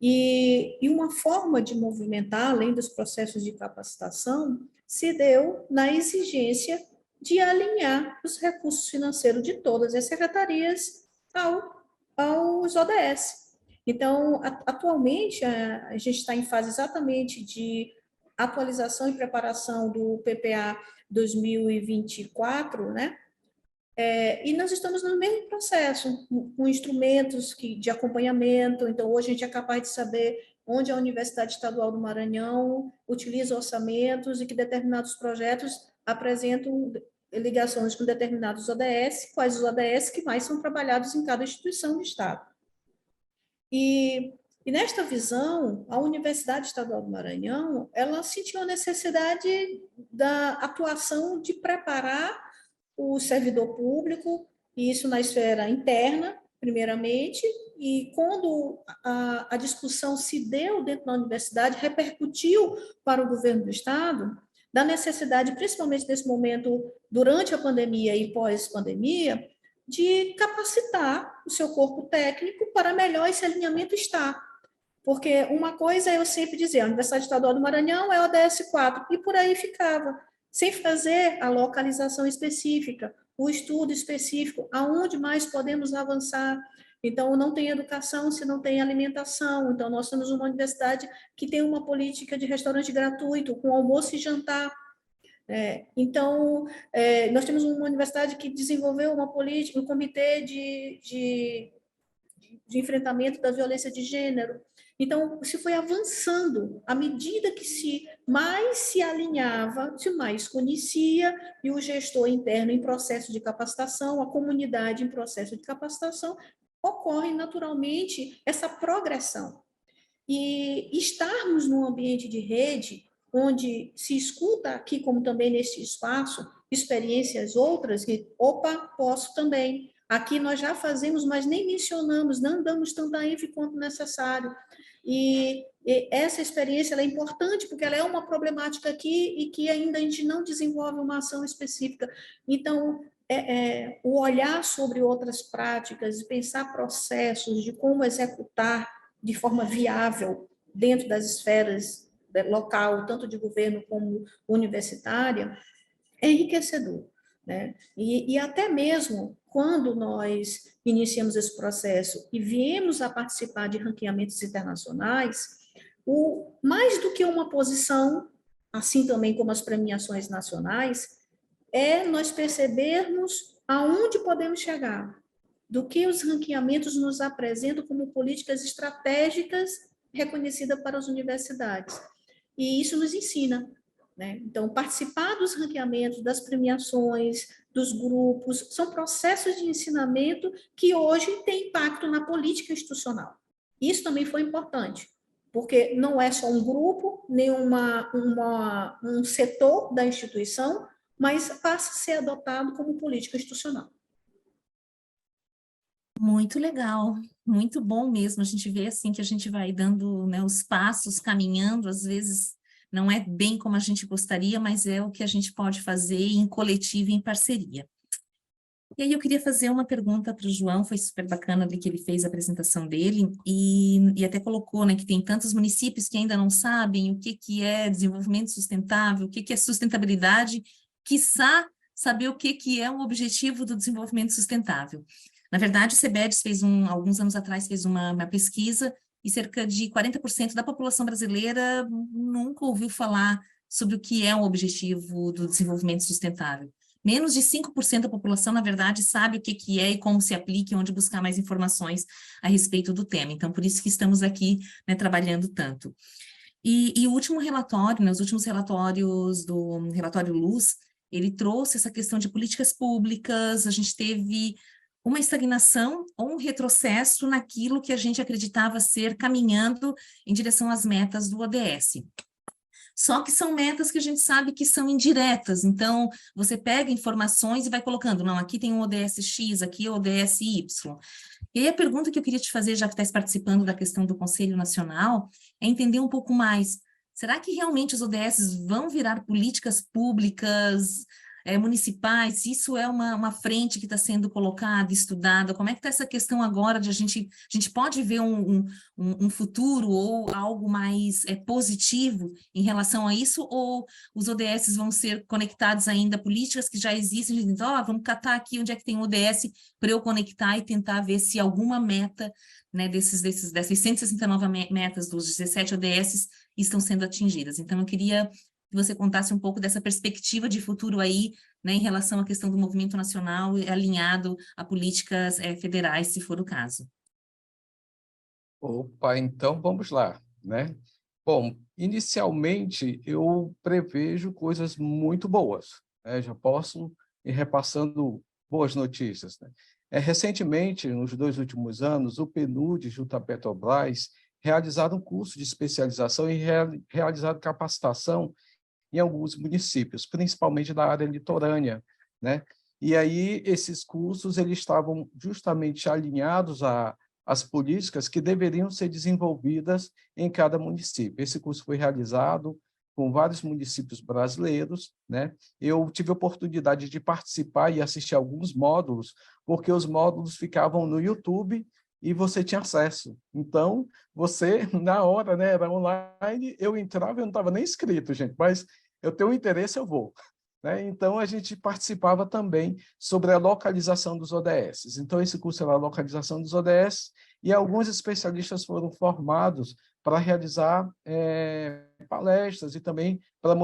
E uma forma de movimentar, além dos processos de capacitação, se deu na exigência de alinhar os recursos financeiros de todas as secretarias aos ODS. Então, atualmente, a gente está em fase exatamente de atualização e preparação do PPA 2024, né? E nós estamos no mesmo processo, com instrumentos de acompanhamento. Então, hoje a gente é capaz de saber onde a Universidade Estadual do Maranhão utiliza orçamentos e que determinados projetos apresentam ligações com determinados ODS, quais os ODS que mais são trabalhados em cada instituição do Estado. E nesta visão, a Universidade Estadual do Maranhão, ela sentiu a necessidade da atuação de preparar o servidor público, e isso na esfera interna, primeiramente, e quando a discussão se deu dentro da universidade, repercutiu para o governo do Estado, da necessidade, principalmente nesse momento, durante a pandemia e pós-pandemia, de capacitar o seu corpo técnico para melhor esse alinhamento estar. Porque uma coisa eu sempre dizia, a Universidade Estadual do Maranhão é ODS 4, e por aí ficava, sem fazer a localização específica, o estudo específico, aonde mais podemos avançar. Então, não tem educação se não tem alimentação. Então, nós temos uma universidade que tem uma política de restaurante gratuito, com almoço e jantar. Então, nós temos uma universidade que desenvolveu uma política, um comitê de de enfrentamento da violência de gênero. Então, se foi avançando à medida que mais se alinhava, se mais conhecia, e o gestor interno em processo de capacitação, a comunidade em processo de capacitação, ocorre naturalmente essa progressão. E estarmos num ambiente de rede, onde se escuta aqui, como também neste espaço, experiências outras, que, opa, posso também. Aqui nós já fazemos, mas nem mencionamos, não damos tanta ênfase quanto necessário. E essa experiência ela é importante, porque ela é uma problemática aqui e que ainda a gente não desenvolve uma ação específica. Então, o olhar sobre outras práticas, pensar processos de como executar de forma viável dentro das esferas local, tanto de governo como universitária, é enriquecedor, né? E até mesmo quando nós iniciamos esse processo e viemos a participar de ranqueamentos internacionais, mais do que uma posição, assim também como as premiações nacionais, é nós percebermos aonde podemos chegar, do que os ranqueamentos nos apresentam como políticas estratégicas reconhecidas para as universidades. E isso nos ensina, né? Então, participar dos ranqueamentos, das premiações, dos grupos, são processos de ensinamento que hoje têm impacto na política institucional. Isso também foi importante, porque não é só um grupo, nem um setor da instituição, mas passa a ser adotado como política institucional. Muito legal, muito bom mesmo. A gente vê assim que a gente vai dando, né, os passos, caminhando, às vezes não é bem como a gente gostaria, mas é o que a gente pode fazer em coletivo e em parceria. E aí eu queria fazer uma pergunta para o João, foi super bacana ali que ele fez a apresentação dele, e até colocou, né, que tem tantos municípios que ainda não sabem o que é desenvolvimento sustentável, o que é sustentabilidade, quiçá saber o que é um objetivo do desenvolvimento sustentável. Na verdade, o CBEDS fez alguns anos atrás, fez uma pesquisa, e cerca de 40% da população brasileira nunca ouviu falar sobre o que é um objetivo do desenvolvimento sustentável. Menos de 5% da população, na verdade, sabe o que é e como se aplica e onde buscar mais informações a respeito do tema. Então, por isso que estamos aqui, né, trabalhando tanto. E o último relatório, né, os últimos relatórios do relatório Luz, ele trouxe essa questão de políticas públicas, a gente teve uma estagnação ou um retrocesso naquilo que a gente acreditava ser caminhando em direção às metas do ODS. Só que são metas que a gente sabe que são indiretas, então você pega informações e vai colocando, não, aqui tem um ODS X, aqui é o ODS Y. E aí a pergunta que eu queria te fazer, já que está participando da questão do Conselho Nacional, é entender um pouco mais, será que realmente os ODS vão virar políticas públicas, municipais, se isso é uma frente que está sendo colocada, estudada, como é que está essa questão agora de a gente pode ver um futuro ou algo mais positivo em relação a isso, ou os ODS vão ser conectados ainda a políticas que já existem, dizendo, vamos catar aqui onde é que tem ODS para eu conectar e tentar ver se alguma meta, né, dessas 169 metas dos 17 ODS estão sendo atingidas. Então, eu queria que você contasse um pouco dessa perspectiva de futuro aí, né, em relação à questão do movimento nacional alinhado a políticas federais, se for o caso. Opa, então vamos lá, né? Bom, inicialmente eu prevejo coisas muito boas, né? Já posso ir repassando boas notícias, né? Recentemente, nos 2 últimos anos, o PNUD, junto à Petrobras, realizaram um curso de especialização e realizaram capacitação em alguns municípios, principalmente da área litorânea, né? E aí esses cursos eles estavam justamente alinhados às políticas que deveriam ser desenvolvidas em cada município. Esse curso foi realizado com vários municípios brasileiros, né? Eu tive a oportunidade de participar e assistir alguns módulos, porque os módulos ficavam no YouTube e você tinha acesso. Então, você, na hora, né, era online, eu entrava, eu não estava nem inscrito, gente, mas eu tenho interesse, eu vou. Né? Então, a gente participava também sobre a localização dos ODS. Então, esse curso era a localização dos ODS, e alguns especialistas foram formados para realizar palestras e também para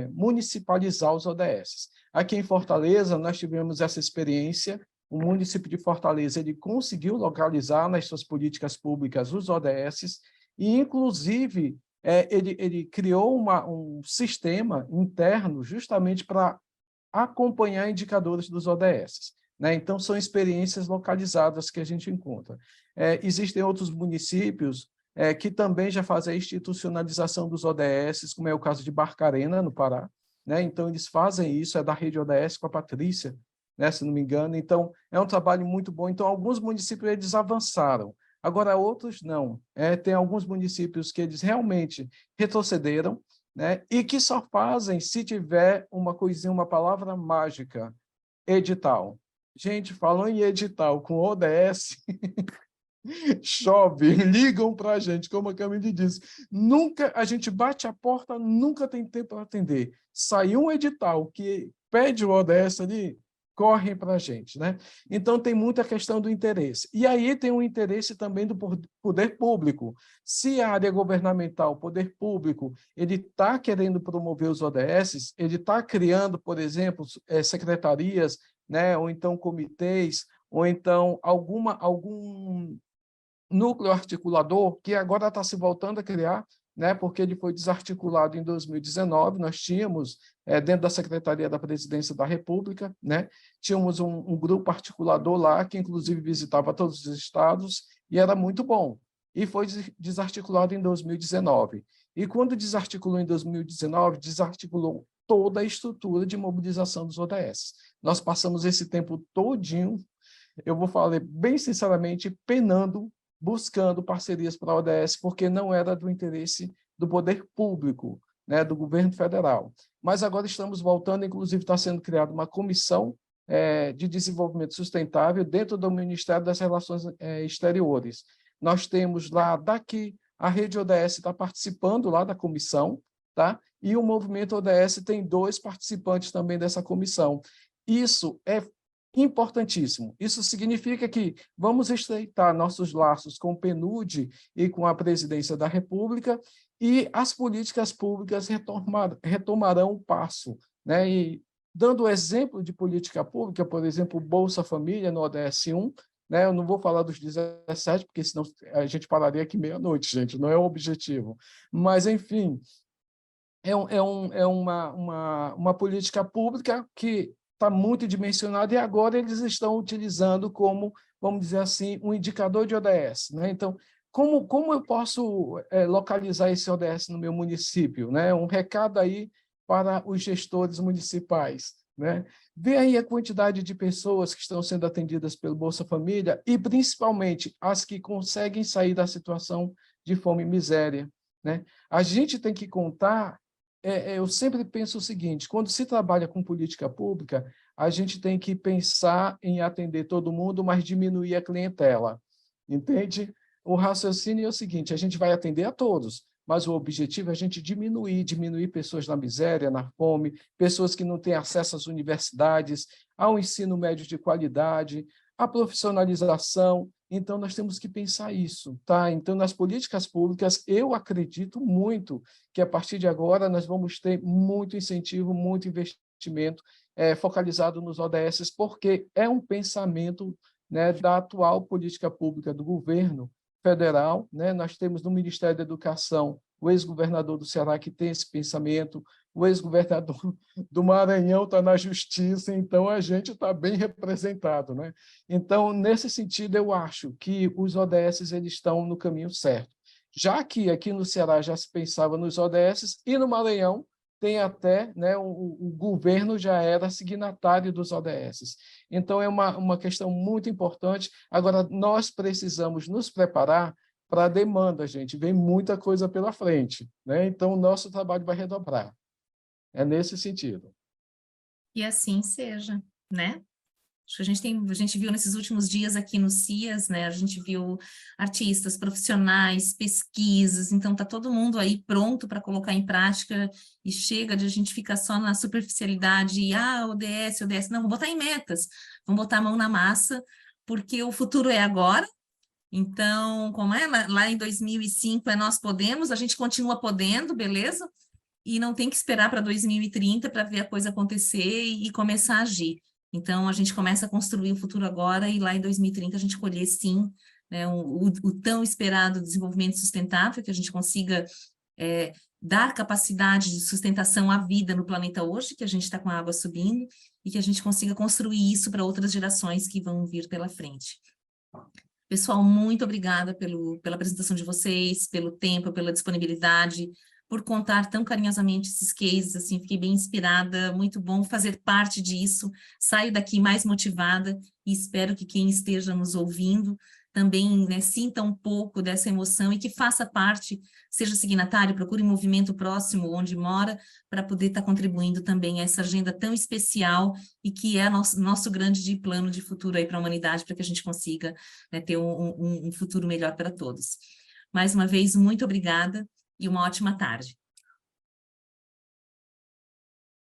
municipalizar os ODS. Aqui em Fortaleza, nós tivemos essa experiência, o município de Fortaleza ele conseguiu localizar nas suas políticas públicas os ODSs e, inclusive, ele criou um sistema interno justamente para acompanhar indicadores dos ODSs, né? Então, são experiências localizadas que a gente encontra. Existem outros municípios que também já fazem a institucionalização dos ODSs, como é o caso de Barcarena, no Pará, né? Então, eles fazem isso, é da rede ODS com a Patrícia, né? Se não me engano. Então, é um trabalho muito bom. Então, alguns municípios eles avançaram, agora outros não. Tem alguns municípios que eles realmente retrocederam, né? E que só fazem se tiver uma coisinha, uma palavra mágica, edital. Gente, falando em edital com ODS, chove, ligam para a gente, como a Camille disse. Nunca, a gente bate a porta, nunca tem tempo para atender. Saiu um edital que pede o ODS ali, correm para a gente, né? Então, tem muita questão do interesse. E aí tem um interesse também do poder público. Se a área governamental, o poder público, ele está querendo promover os ODS, ele está criando, por exemplo, secretarias, né? Ou então comitês, ou então algum núcleo articulador que agora está se voltando a criar, né, porque ele foi desarticulado em 2019, nós tínhamos, dentro da Secretaria da Presidência da República, né, tínhamos um grupo articulador lá, que inclusive visitava todos os estados, e era muito bom, e foi desarticulado em 2019. E quando desarticulou em 2019, desarticulou toda a estrutura de mobilização dos ODS. Nós passamos esse tempo todinho, eu vou falar bem sinceramente, penando, buscando parcerias para a ODS, porque não era do interesse do poder público, né, do governo federal. Mas agora estamos voltando, inclusive está sendo criada uma comissão de desenvolvimento sustentável dentro do Ministério das Relações Exteriores. Nós temos lá, daqui, a rede ODS está participando lá da comissão, tá? E o movimento ODS tem 2 participantes também dessa comissão. Isso é importantíssimo. Isso significa que vamos estreitar nossos laços com o PNUD e com a Presidência da República e as políticas públicas retomarão o passo, né? E dando exemplo de política pública, por exemplo, Bolsa Família no ODS 1, né? Eu não vou falar dos 17, porque senão a gente pararia aqui meia-noite, gente, não é o objetivo. Mas, enfim, é uma política pública que está muito dimensionado e agora eles estão utilizando como, vamos dizer assim, um indicador de ODS, né? Então, como eu posso localizar esse ODS no meu município, né? Um recado aí para os gestores municipais, né? Vê aí a quantidade de pessoas que estão sendo atendidas pelo Bolsa Família e, principalmente, as que conseguem sair da situação de fome e miséria, né? A gente tem que contar. Eu sempre penso o seguinte, quando se trabalha com política pública, a gente tem que pensar em atender todo mundo, mas diminuir a clientela, entende? O raciocínio é o seguinte, a gente vai atender a todos, mas o objetivo é a gente diminuir pessoas na miséria, na fome, pessoas que não têm acesso às universidades, ao ensino médio de qualidade, à profissionalização. Então, nós temos que pensar isso, tá? Então, nas políticas públicas, eu acredito muito que, a partir de agora, nós vamos ter muito incentivo, muito investimento focalizado nos ODS, porque é um pensamento, né, da atual política pública do governo federal, né? Nós temos no Ministério da Educação o ex-governador do Ceará que tem esse pensamento, o ex-governador do Maranhão está na justiça, então a gente está bem representado, né? Então, nesse sentido, eu acho que os ODS eles estão no caminho certo. Já que aqui no Ceará já se pensava nos ODS, e no Maranhão tem até, né, o governo já era signatário dos ODS. Então, é uma questão muito importante. Agora, nós precisamos nos preparar para a demanda, gente. Vem muita coisa pela frente, né? Então, o nosso trabalho vai redobrar. É nesse sentido. E assim seja, né? Acho que a gente viu nesses últimos dias aqui no CIAS, né? A gente viu artistas, profissionais, pesquisas, então está todo mundo aí pronto para colocar em prática e chega de a gente ficar só na superficialidade e ODS, não, vamos botar em metas, vamos botar a mão na massa, porque o futuro é agora. Então, como é lá em 2005 nós podemos, a gente continua podendo, beleza? E não tem que esperar para 2030 para ver a coisa acontecer e começar a agir. Então, a gente começa a construir o futuro agora e lá em 2030 a gente colher, sim, né, o tão esperado desenvolvimento sustentável, que a gente consiga dar capacidade de sustentação à vida no planeta hoje, que a gente está com a água subindo, e que a gente consiga construir isso para outras gerações que vão vir pela frente. Pessoal, muito obrigada pela apresentação de vocês, pelo tempo, pela disponibilidade, por contar tão carinhosamente esses cases, assim, fiquei bem inspirada, muito bom fazer parte disso, saio daqui mais motivada e espero que quem esteja nos ouvindo também, né, sinta um pouco dessa emoção e que faça parte, seja signatário, procure um movimento próximo onde mora, para poder estar contribuindo também a essa agenda tão especial e que é nosso grande plano de futuro aí para a humanidade, para que a gente consiga, né, ter um futuro melhor para todos. Mais uma vez, muito obrigada e uma ótima tarde.